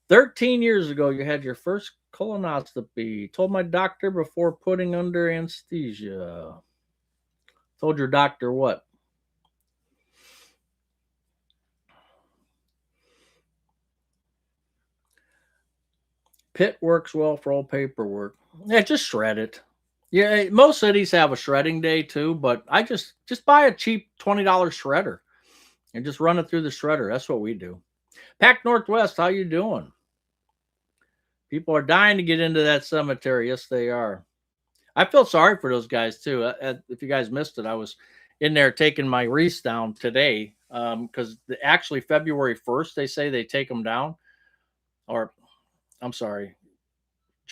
13 years ago, you had your first colonoscopy. Told my doctor before putting under anesthesia. Told your doctor what? Pit works well for old paperwork. Yeah, just shred it. Yeah, most cities have a shredding day too, but I just buy a cheap $20 shredder and just run it through the shredder. That's what we do. Pac Northwest, how you doing? People are dying to get into that cemetery. Yes, they are. I feel sorry for those guys too. If you guys missed it, I was in there taking my wreaths down today because actually February 1st they say they take them down. Or I'm sorry,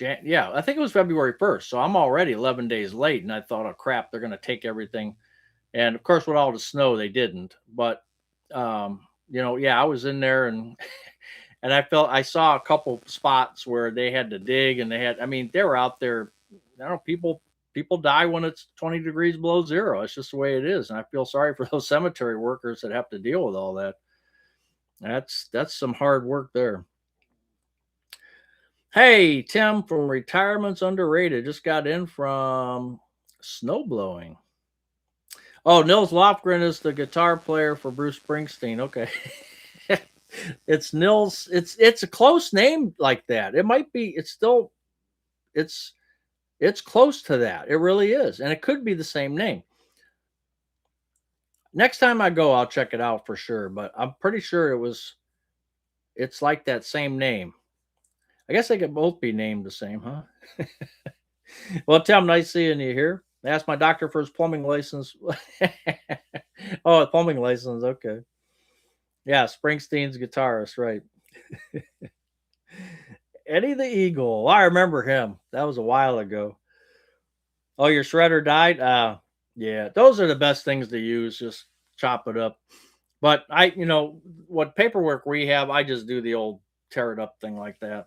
yeah, I think it was February 1st. So I'm already 11 days late, and I thought, oh crap, they're going to take everything. And of course, with all the snow, they didn't. But yeah, I was in there and and I saw a couple spots where they had to dig, and I mean, they were out there. I don't know, people die when it's 20 degrees below zero. It's just the way it is. And I feel sorry for those cemetery workers that have to deal with all that. That's some hard work there. Hey, Tim from Retirement's Underrated just got in from snowblowing. Oh, Nils Lofgren is the guitar player for Bruce Springsteen. Okay. It's Nils. It's a close name like that. It might be. It's it's close to that. It really is, and it could be the same name. Next time I go, I'll check it out for sure. But I'm pretty sure it's like that same name. I guess they could both be named the same, huh? Well, Tim, nice seeing you here. I asked my doctor for his plumbing license. Oh, a plumbing license. Okay. Yeah, Springsteen's guitarist, right? Eddie the Eagle. I remember him. That was a while ago. Oh, your shredder died? Yeah, those are the best things to use. Just chop it up. But what paperwork we have, I just do the old tear it up thing like that.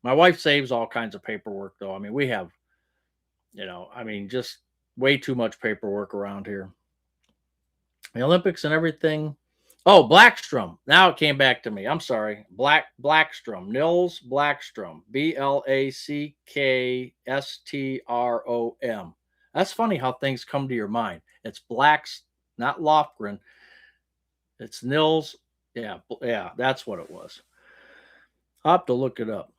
My wife saves all kinds of paperwork, though. I mean, we have, just way too much paperwork around here. The Olympics and everything. Oh, Blackstrom. Now it came back to me. I'm sorry. Blackstrom. Nils Blackstrom. Blackstrom. That's funny how things come to your mind. It's Blacks, not Lofgren. It's Nils. Yeah, yeah, that's what it was. I'll have to look it up.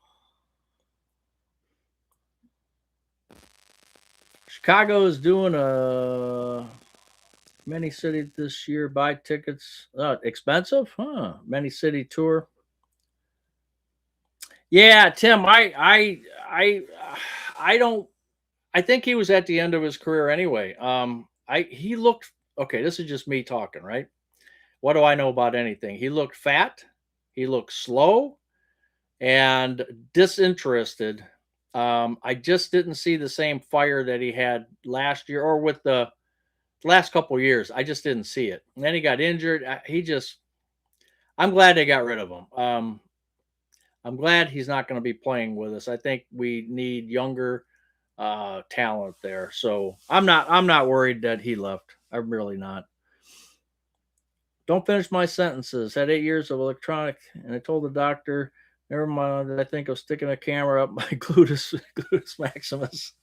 Chicago is doing a Many city this year. Buy tickets. Expensive? Huh. Many city tour. Yeah, Tim. I, I don't. I think he was at the end of his career anyway. He looked okay. This is just me talking, right? What do I know about anything? He looked fat. He looked slow and disinterested. I just didn't see the same fire that he had last year or with the last couple years. I just didn't see it. And then he got injured. He just. I'm glad they got rid of him. I'm glad he's not going to be playing with us. I think we need younger talent there. So I'm not worried that he left. I'm really not. Don't finish my sentences. Had 8 years of electronic, and I told the doctor, never mind. I think of sticking a camera up my gluteus maximus.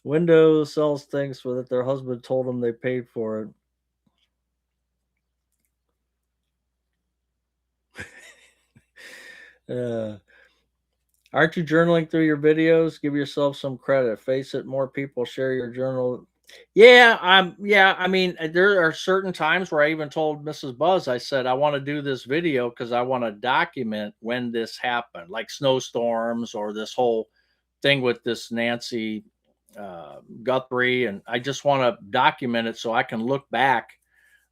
Windows sells things for that their husband told them they paid for it. Aren't you journaling through your videos? Give yourself some credit. Face it, more people share your journal. Yeah. I mean, there are certain times where I even told Mrs. Buzz, I said, I want to do this video because I want to document when this happened, like snowstorms or this whole thing with this Nancy Guthrie. And I just want to document it so I can look back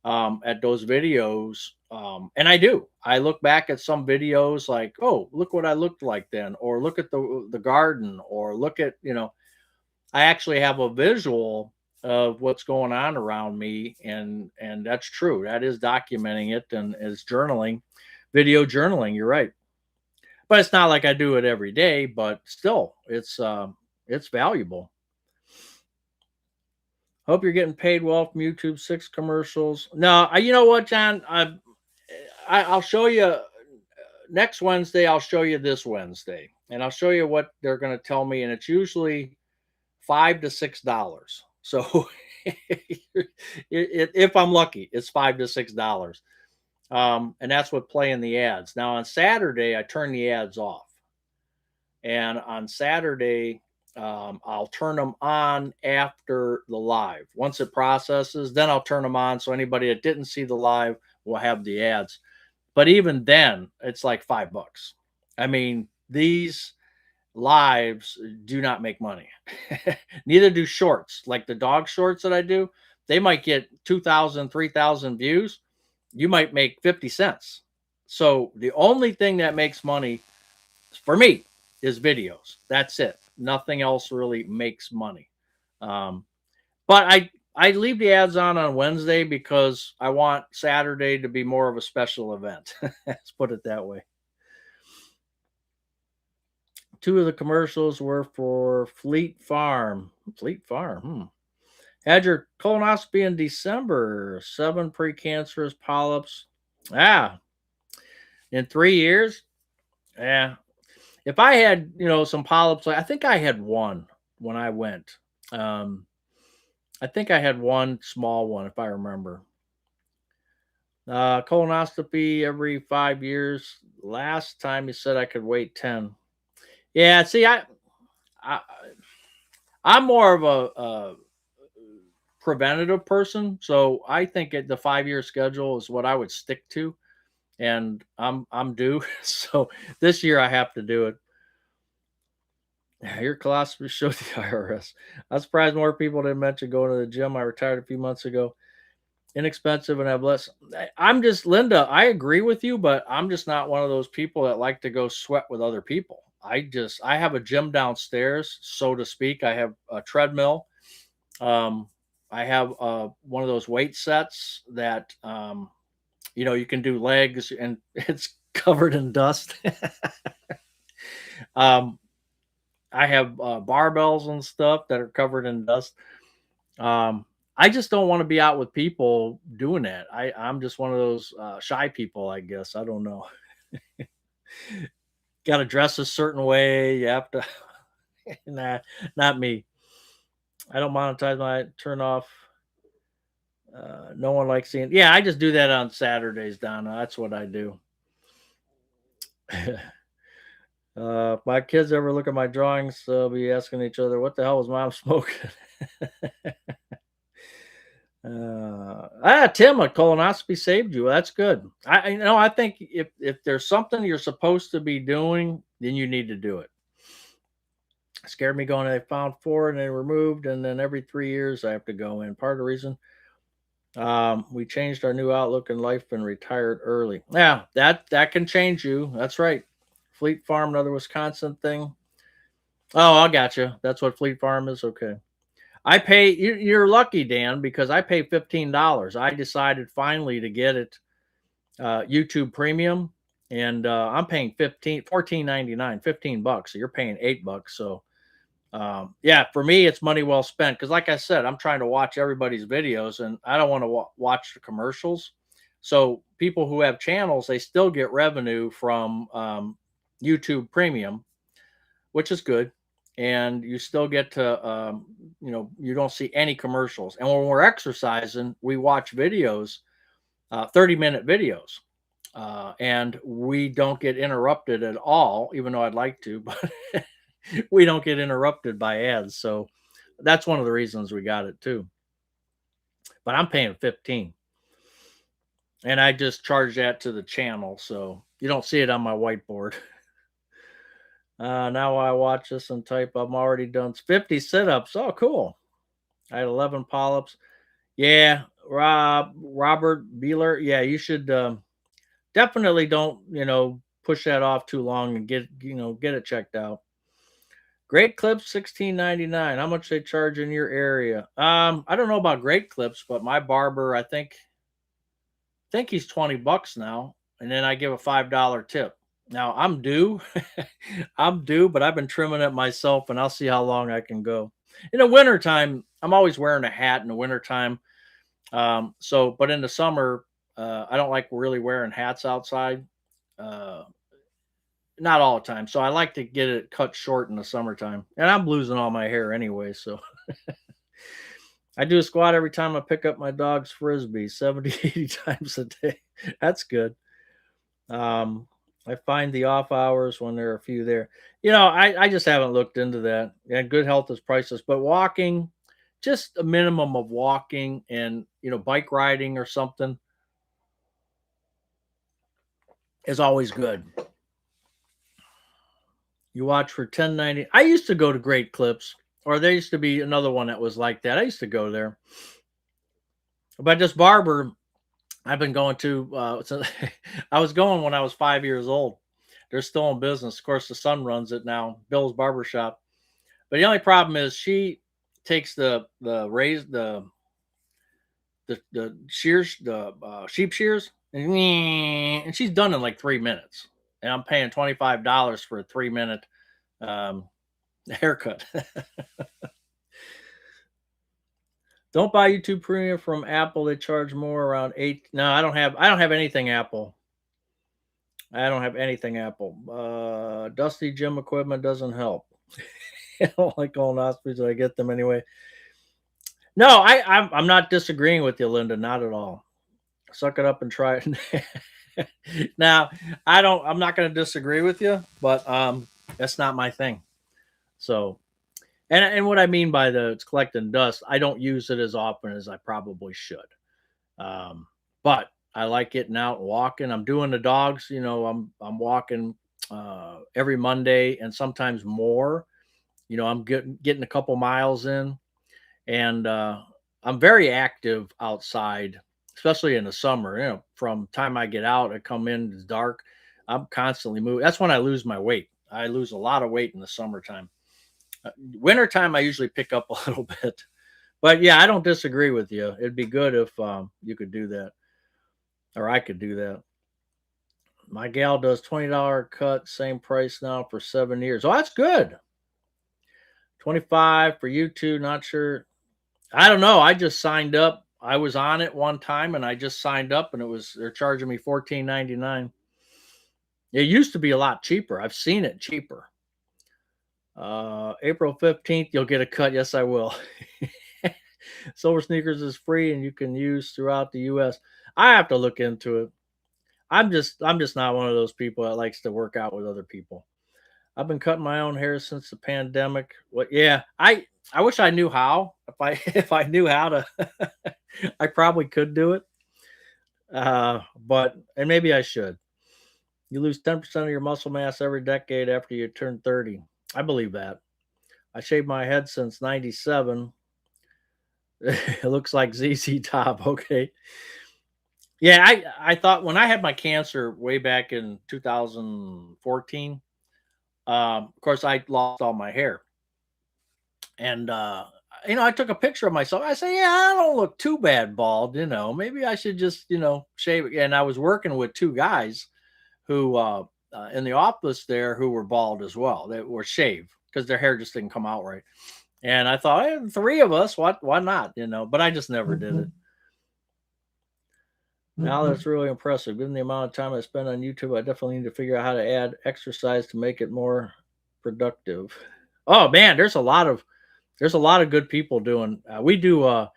at those videos. And I do. I look back at some videos like, oh, look what I looked like then, or look at the garden, or look at I actually have a visual of what's going on around me, and that's true. That is documenting it and is journaling, video journaling. You're right, but it's not like I do it every day. But still, it's valuable. Hope you're getting paid well from YouTube 6 commercials. No, you know what, John? I'll show you next Wednesday. I'll show you this Wednesday, and I'll show you what they're going to tell me, and it's usually $5 to $6. So if I'm lucky, it's $5 to $6. And that's what playing the ads. Now on Saturday, I turn the ads off. And on Saturday, I'll turn them on after the live. Once it processes, then I'll turn them on. So anybody that didn't see the live will have the ads. But even then, it's like $5. I mean, these lives do not make money. Neither do shorts, like the dog shorts that I do. They might get 2,000, 3,000 views. You might make 50 cents. So the only thing that makes money for me is videos. That's it. Nothing else really makes money. But I leave the ads on Wednesday because I want Saturday to be more of a special event. Let's put it that way. 2 of the commercials were for Fleet Farm. Fleet Farm. Had your colonoscopy in December. 7 precancerous polyps. In 3 years. Yeah. If I had, some polyps, I think I had one when I went. I think I had one small one, if I remember. Colonoscopy every 5 years. Last time you said I could wait 10. Yeah, see, I I'm more of a preventative person, so I think the 5 year schedule is what I would stick to, and I'm due, so this year I have to do it. Your colostomy showed the IRS. I'm surprised more people didn't mention going to the gym. I retired a few months ago. Inexpensive and have less. I'm just Linda. I agree with you, but I'm just not one of those people that like to go sweat with other people. I have a gym downstairs, so to speak. I have a treadmill. Um, I have one of those weight sets that you can do legs, and it's covered in dust. um, I have barbells and stuff that are covered in dust. I just don't want to be out with people doing that. I'm just one of those shy people, I guess. I don't know. Got to dress a certain way. You have to. Nah, not me. I don't monetize my turn off. No one likes seeing. Yeah, I just do that on Saturdays, Donna. That's what I do. If my kids ever look at my drawings, they'll be asking each other, "What the hell was mom smoking?" Tim, a colonoscopy saved you. That's good. I think if there's something you're supposed to be doing, then you need to do it. It scared me going. They found four and they removed, and then every 3 years I have to go in. Part of the reason we changed our new outlook in life and retired early. Yeah, that can change you. That's right. Fleet Farm, another Wisconsin thing. Oh, I got you. That's what Fleet Farm is. Okay. I pay. You're lucky, Dan, because I pay $15. I decided finally to get it YouTube Premium, and I'm paying 14.99, $15. So you're paying $8. So yeah, for me, it's money well spent because, like I said, I'm trying to watch everybody's videos, and I don't want to watch the commercials. So people who have channels, they still get revenue from YouTube Premium, which is good, and you still get to you don't see any commercials. And when we're exercising, we watch videos, 30-minute videos, and we don't get interrupted at all, even though I'd like to, but we don't get interrupted by ads. So that's one of the reasons we got it too. But I'm paying 15, and I just charge that to the channel, so you don't see it on my whiteboard. Now I watch this and type. I'm already done 50 sit-ups. Oh, cool. I had 11 polyps. Yeah, Robert Beeler. Yeah, you should definitely don't push that off too long and get it checked out. Great Clips 16.99. How much they charge in your area? I don't know about Great Clips, but my barber, I think he's $20 now, and then I give a $5 tip. Now I'm due, I'm due, but I've been trimming it myself, and I'll see how long I can go. In the wintertime, I'm always wearing a hat in the wintertime. But in the summer, I don't like really wearing hats outside. Uh, Not all the time. So I like to get it cut short in the summertime. And I'm losing all my hair anyway. So I do a squat every time I pick up my dog's frisbee, 70, 80 times a day. That's good. Um, I find the off hours when there are a few there. I just haven't looked into that. And good health is priceless. But walking, just a minimum of walking and, bike riding or something is always good. You watch for 10.90. I used to go to Great Clips, or there used to be another one that was like that. I used to go there. But this barber I've been going to, I was going when I was 5 years old. They're still in business. Of course, the son runs it now, Bill's Barbershop. But the only problem is she takes the shears, the sheep shears, and she's done in like 3 minutes. And I'm paying $25 for a 3 minute haircut. Don't buy YouTube Premium from Apple. They charge more, around 8. No, I don't have anything Apple. I don't have anything Apple. Dusty gym equipment doesn't help. I don't like colonoscopies, but I get them anyway. No, I'm not disagreeing with you, Linda. Not at all. Suck it up and try it. Now, I'm not going to disagree with you, but that's not my thing. So, and what I mean by it's collecting dust, I don't use it as often as I probably should. But I like getting out and walking. I'm doing the dogs. I'm walking every Monday and sometimes more. I'm getting a couple miles in, and I'm very active outside, especially in the summer. From time I get out, I come in, it's dark. I'm constantly moving. That's when I lose my weight. I lose a lot of weight in the summertime. Wintertime, I usually pick up a little bit. But yeah, I don't disagree with you. It'd be good if you could do that, or I could do that. My gal does $20 cut, same price now for 7 years. Oh, that's good. 25 for you two. Not sure. I don't know. I just signed up. I was on it one time, and I just signed up, and they're charging me $14.99. It used to be a lot cheaper. I've seen it cheaper. April 15th, you'll get a cut. Yes, I will. Silver Sneakers is free and you can use throughout the US. I have to look into it. I'm just not one of those people that likes to work out with other people. I've been cutting my own hair since the pandemic. What? Yeah, I wish I knew how. If I if I knew how to, I probably could do it. But and maybe I should. You lose 10% of your muscle mass every decade after you turn 30. I believe that. I shaved my head since '97. It looks like ZZ Top. Okay. Yeah, I thought when I had my cancer way back in 2014, of course I lost all my hair. And I took a picture of myself. I said, "Yeah, I don't look too bad bald, Maybe I should just, shave it." And I was working with two guys who in the office there who were bald as well. They were shaved because their hair just didn't come out right. And I thought, three of us, what why not, But I just never did it. Now that's really impressive. Given the amount of time I spend on YouTube, I definitely need to figure out how to add exercise to make it more productive. Oh man, there's a lot of good people doing. We do.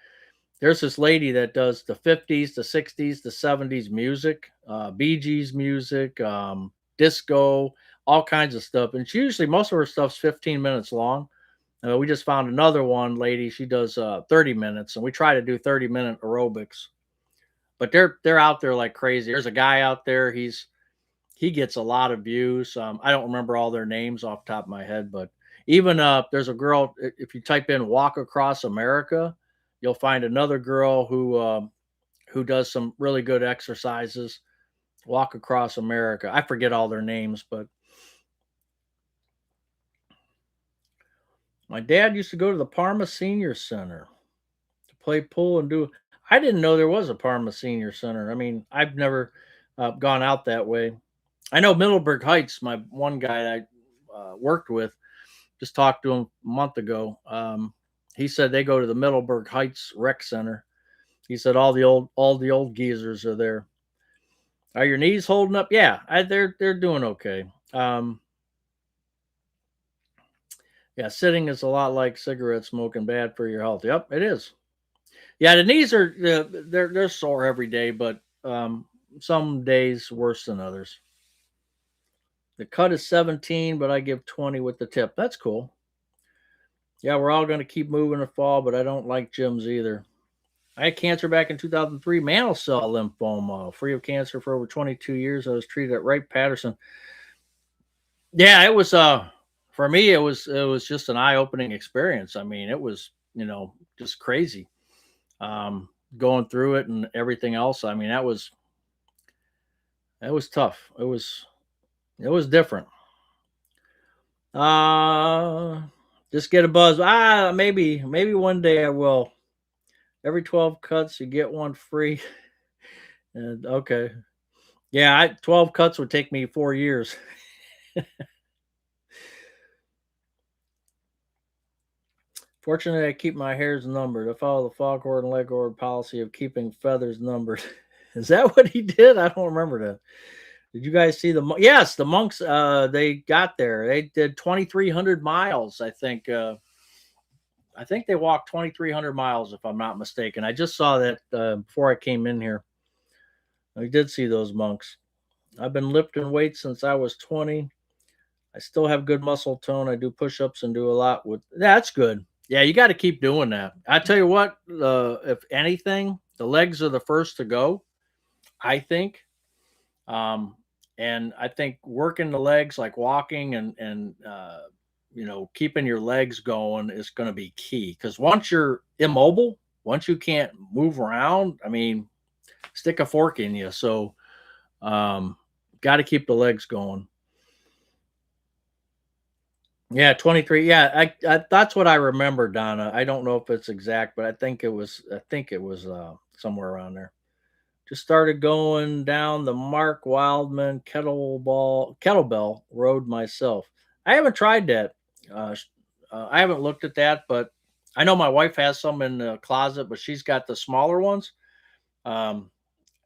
There's this lady that does the '50s, the '60s, the '70s music, Bee Gees music, disco, all kinds of stuff. And she usually most of her stuff's 15 minutes long. We just found another one lady. She does 30 minutes, and we try to do 30-minute aerobics. But they're out there like crazy. There's a guy out there. He gets a lot of views. I don't remember all their names off the top of my head, but even there's a girl. If you type in "Walk Across America," you'll find another girl who does some really good exercises. Walk Across America. I forget all their names, but my dad used to go to the Parma Senior Center to play pool and do. I didn't know there was a Parma Senior Center. I mean, I've never gone out that way. I know Middleburg Heights. My one guy I worked with just talked to him a month ago. He said they go to the Middleburg Heights Rec Center. He said all the old geezers are there. Are your knees holding up? Yeah, they're doing okay. Yeah, sitting is a lot like cigarette smoking, bad for your health. Yep, it is. Yeah, the knees are they're sore every day, but some days worse than others. The cut is 17, but I give 20 with the tip. That's cool. Yeah, we're all going to keep moving to fall, but I don't like gyms either. I had cancer back in 2003, mantle cell lymphoma, free of cancer for over 22 years. I was treated at Wright Patterson. Yeah, it was for me it was just an eye-opening experience. I mean, it was, just crazy. Going through it and everything else. I mean, that was tough. It was different. Uh just get a buzz. Maybe one day I will. Every 12 cuts you get one free. And okay. Yeah, 12 cuts would take me 4 years. Fortunately, I keep my hairs numbered. I follow the Foghorn Leghorn policy of keeping feathers numbered. Is that what he did? I don't remember that. Did you guys see yes, the monks they got there. They did 2300 miles, I think. I think they walked 2300 miles if I'm not mistaken. I just saw that before I came in here. I did see those monks. I've been lifting weights since I was 20. I still have good muscle tone. I do push-ups and do a lot with. That's good. Yeah, you got to keep doing that. I tell you what, if anything, the legs are the first to go. I think, um, and I think working the legs, like walking and keeping your legs going is going to be key. Because once you're immobile, once you can't move around, I mean, stick a fork in you. So, got to keep the legs going. Yeah, 23. Yeah, that's what I remember, Donna. I don't know if it's exact, but I think it was somewhere around there. Just started going down the Mark Wildman kettlebell road myself. I haven't tried that. I haven't looked at that, but I know my wife has some in the closet, but she's got the smaller ones. Um,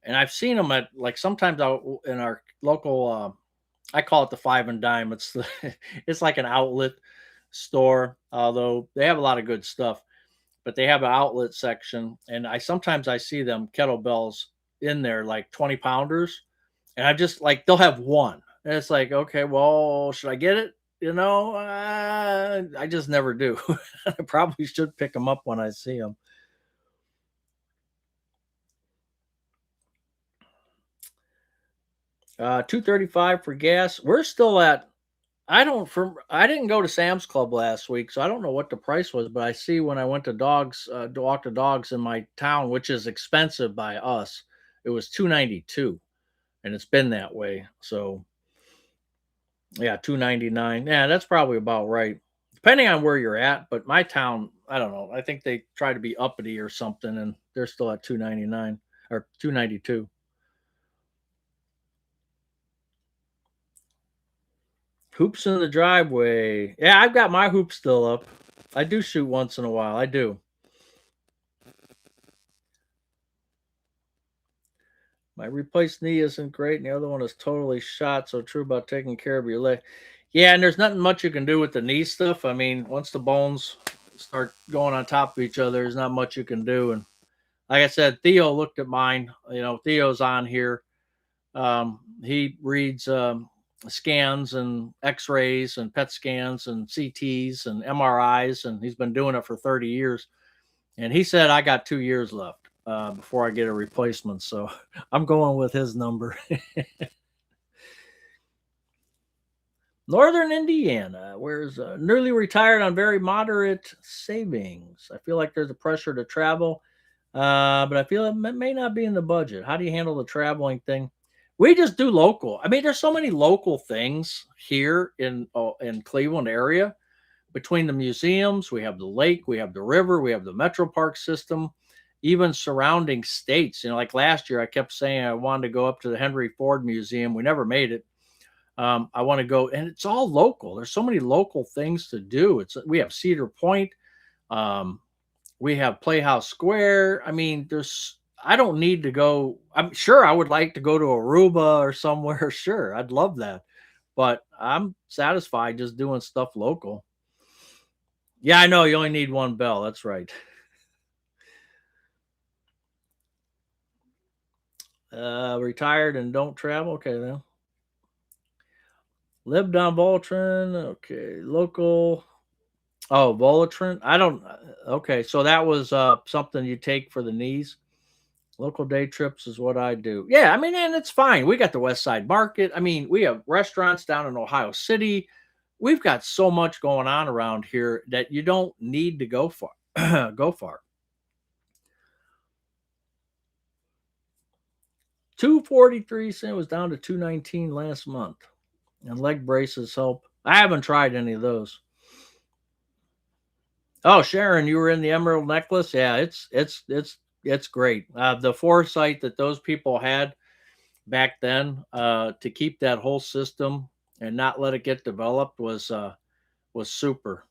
and I've seen them at like sometimes out in our local. I call it the Five and Dime. It's like an outlet store, although they have a lot of good stuff. But they have an outlet section, and I see them kettlebells in there, like 20 pounders, and I just like they'll have one, and it's like, okay, well, should I get it? I just never do. I probably should pick them up when I see them. 235 for gas. We're still at I didn't go to Sam's Club last week, so I don't know what the price was, but I see when I went to walk the dogs in my town, which is expensive by us, it was 292, and it's been that way. So yeah, 299. Yeah, that's probably about right. Depending on where you're at, but my town, I don't know. I think they try to be uppity or something, and they're still at 299 or 292. Hoops in the driveway. Yeah, I've got my hoop still up. I do shoot once in a while. I do. My replaced knee isn't great, and the other one is totally shot. So true about taking care of your leg. Yeah, and there's nothing much you can do with the knee stuff. I mean, once the bones start going on top of each other, there's not much you can do. And like I said, Theo looked at mine. Theo's on here. He reads scans and X-rays and PET scans and CTs and MRIs, and he's been doing it for 30 years. And he said I got 2 years left before I get a replacement. So I'm going with his number. Northern Indiana, where's newly retired on very moderate savings. I feel like there's a pressure to travel, but I feel it may not be in the budget. How do you handle the traveling thing? We just do local. I mean, there's so many local things here in Cleveland area. Between the museums, we have the lake, we have the river, we have the Metro Park system, even surrounding states. Like last year, I kept saying I wanted to go up to the Henry Ford Museum. We never made it. I want to go, and it's all local. There's so many local things to do. We have Cedar Point, um, we have Playhouse Square. I mean, I don't need to go. I'm sure I would like to go to Aruba or somewhere. Sure, I'd love that, but I'm satisfied just doing stuff local. Yeah, I know you only need one bell. That's right. Retired and don't travel. Okay, then lived on Voltron. Okay, local. Oh, Volatrin. I don't. Okay, so that was something you take for the knees. Local day trips is what I do. Yeah, I mean, and it's fine. We got the West Side Market. I mean, we have restaurants down in Ohio City. We've got so much going on around here that you don't need to go far. Go far. 243 cent was down to 219 last month. And leg braces help. I haven't tried any of those. Oh, Sharon, you were in the Emerald Necklace. Yeah, it's great. The foresight that those people had back then to keep that whole system and not let it get developed was super.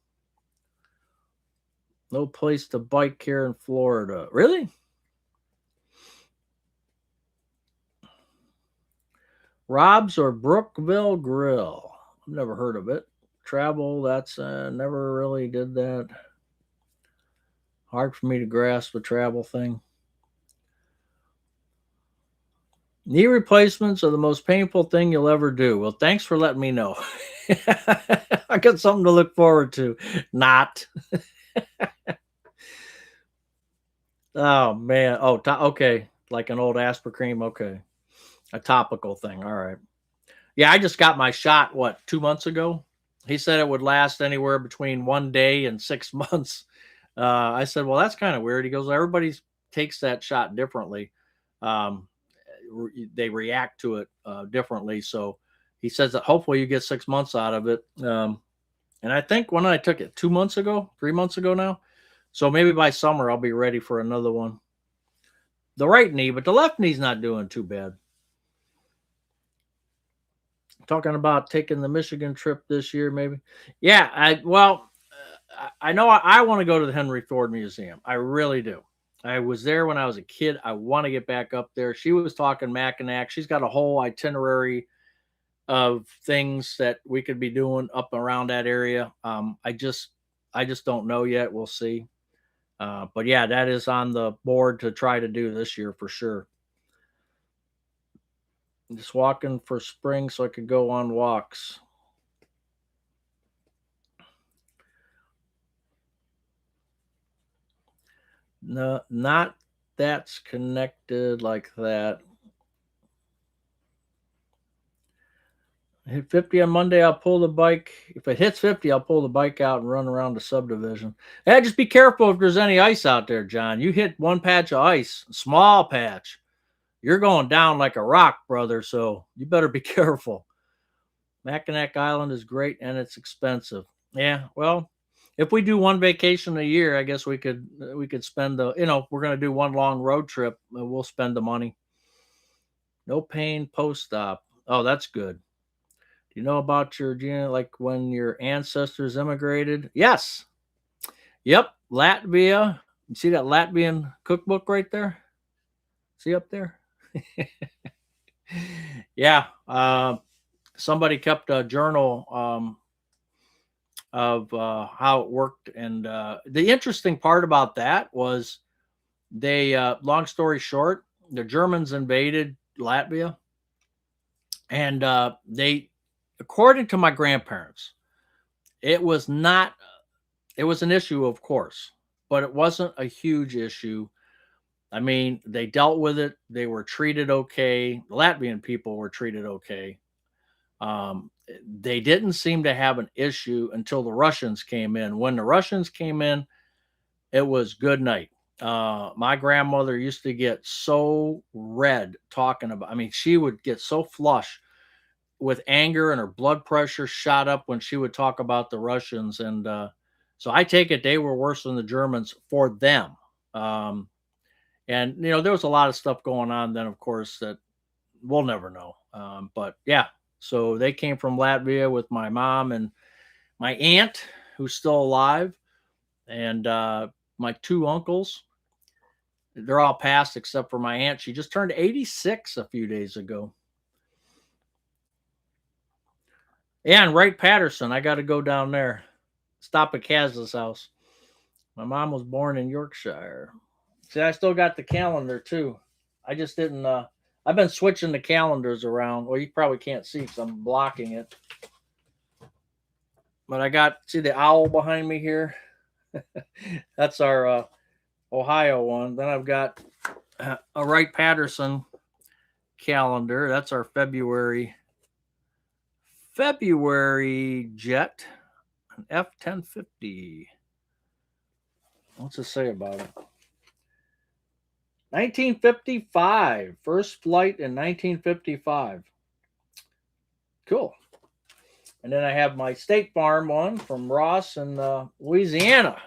No place to bike here in Florida. Really? Rob's or Brookville Grill. I've never heard of it. Travel, that's never really did that. Hard for me to grasp the travel thing. Knee replacements are the most painful thing you'll ever do. Well, thanks for letting me know. I got something to look forward to. Not. Oh man. Oh, okay. Like an old Aspercreme. Okay, a topical thing. All right. Yeah, I just got my shot. What, 2 months ago? He said it would last anywhere between 1 day and 6 months. I said, well, that's kind of weird. He goes, everybody takes that shot differently. Um, they react to it differently. So he says that hopefully you get 6 months out of it. And I think when I took it 2 months ago, 3 months ago now, so maybe by summer I'll be ready for another one. The right knee, but the left knee's not doing too bad. Talking about taking the Michigan trip this year, maybe. Yeah, I know I want to go to the Henry Ford Museum. I really do. I was there when I was a kid. I want to get back up there. She was talking Mackinac. She's got a whole itinerary of things that we could be doing up around that area. I just don't know yet. We'll see. But yeah, that is on the board to try to do this year for sure. Just walking for spring so I could go on walks. No, not that's connected like that. Hit 50 on Monday, I'll pull the bike. If it hits 50, I'll pull the bike out and run around the subdivision. Hey, just be careful if there's any ice out there, John. You hit one patch of ice, small patch, you're going down like a rock, brother. So you better be careful. Mackinac Island is great and it's expensive. Yeah, well, if we do one vacation a year, I guess we could spend the we're gonna do one long road trip. We'll spend the money. No pain post op. Oh, that's good. Do you know about your like when your ancestors immigrated? Yes. Yep. Latvia. You see that Latvian cookbook right there? See up there? Yeah. Somebody kept a journal of how it worked, and the interesting part about that was they. Long story short, the Germans invaded Latvia, and they, according to my grandparents, it was not. It was an issue, of course, but it wasn't a huge issue. I mean, they dealt with it. They were treated okay. The Latvian people were treated okay. They didn't seem to have an issue until the Russians came in. When the Russians came in, it was good night. My grandmother used to get so red talking about. I mean, she would get so flush with anger, and her blood pressure shot up when she would talk about the Russians. And so I take it they were worse than the Germans for them. Um, and there was a lot of stuff going on then, of course, that we'll never know. But yeah, so they came from Latvia with my mom and my aunt, who's still alive, and my two uncles. They're all passed except for my aunt. She just turned 86 a few days ago. Yeah, and Wright Patterson. I got to go down there. Stop at Kaz's house. My mom was born in Yorkshire. See, I still got the calendar too. I just didn't. I've been switching the calendars around. Well, you probably can't see because I'm blocking it. But I got, see the owl behind me here. That's our Ohio one. Then I've got a Wright Patterson calendar. That's our February jet, an F-1050. What's it say about it? 1955. First flight in 1955. Cool. And then I have my State Farm one from Ross in Louisiana.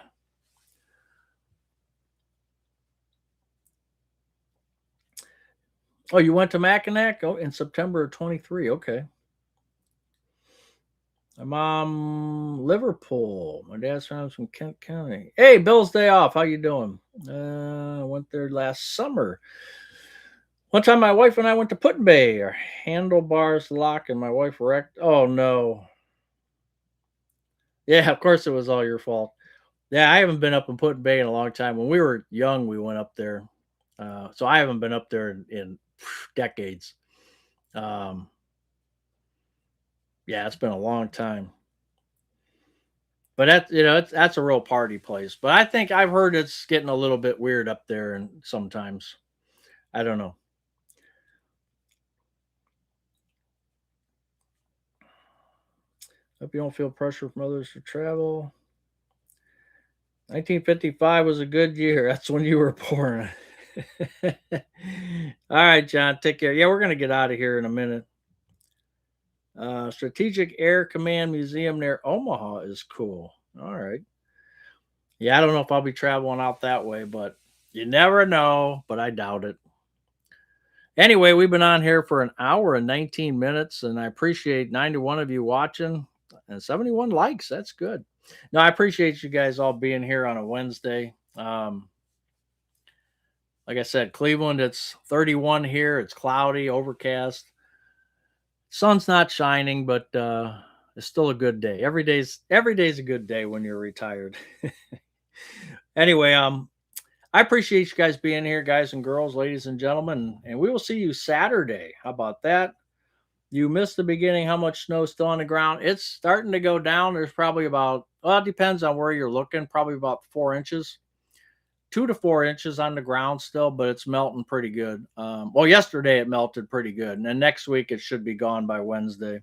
Oh, you went to Mackinac? Oh, in September of 23. Okay. My mom, Liverpool. My dad's from Kent County. Hey, Bill's day off. How you doing? I went there last summer. One time my wife and I went to Put Bay. Our handlebars locked and my wife wrecked. Oh, no. Yeah, of course it was all your fault. Yeah, I haven't been up in Put Bay in a long time. When we were young, we went up there. So I haven't been up there in decades. Um, yeah, it's been a long time. But that's a real party place. But I think I've heard it's getting a little bit weird up there, and sometimes I don't know. Hope you don't feel pressure from others to travel. 1955 was a good year. That's when you were born. All right, John, take care. Yeah, we're gonna get out of here in a minute. Strategic Air Command Museum near Omaha is cool. All right. Yeah, I don't know if I'll be traveling out that way, but you never know, but I doubt it. Anyway, we've been on here for an hour and 19 minutes, and I appreciate 91 of you watching and 71 likes. That's good. No, I appreciate you guys all being here on a Wednesday. Like I said, Cleveland, it's 31 here. It's cloudy, overcast. Sun's not shining, but it's still a good day. Every day's a good day when you're retired. Anyway, I appreciate you guys being here, guys and girls, ladies and gentlemen, and we will see you Saturday. How about that? You missed the beginning. How much snow is still on the ground? It's starting to go down. There's probably about, well, it depends on where you're looking, probably about 4 inches. 2 to 4 inches on the ground still, but it's melting pretty good. Well, yesterday it melted pretty good, and then next week it should be gone by Wednesday.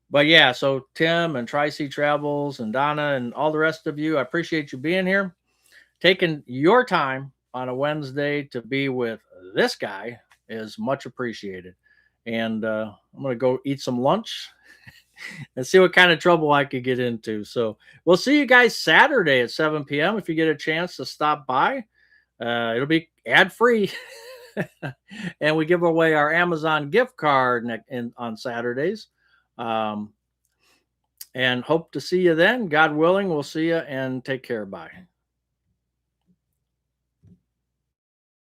But yeah, so Tim and Tri-C Travels and Donna and all the rest of you, I appreciate you being here, taking your time on a Wednesday to be with this guy is much appreciated. And I'm going to go eat some lunch and see what kind of trouble I could get into. So we'll see you guys Saturday at 7 p.m. if you get a chance to stop by. It'll be ad free. And we give away our Amazon gift card on Saturdays. And hope to see you then. God willing, we'll see you and take care. Bye.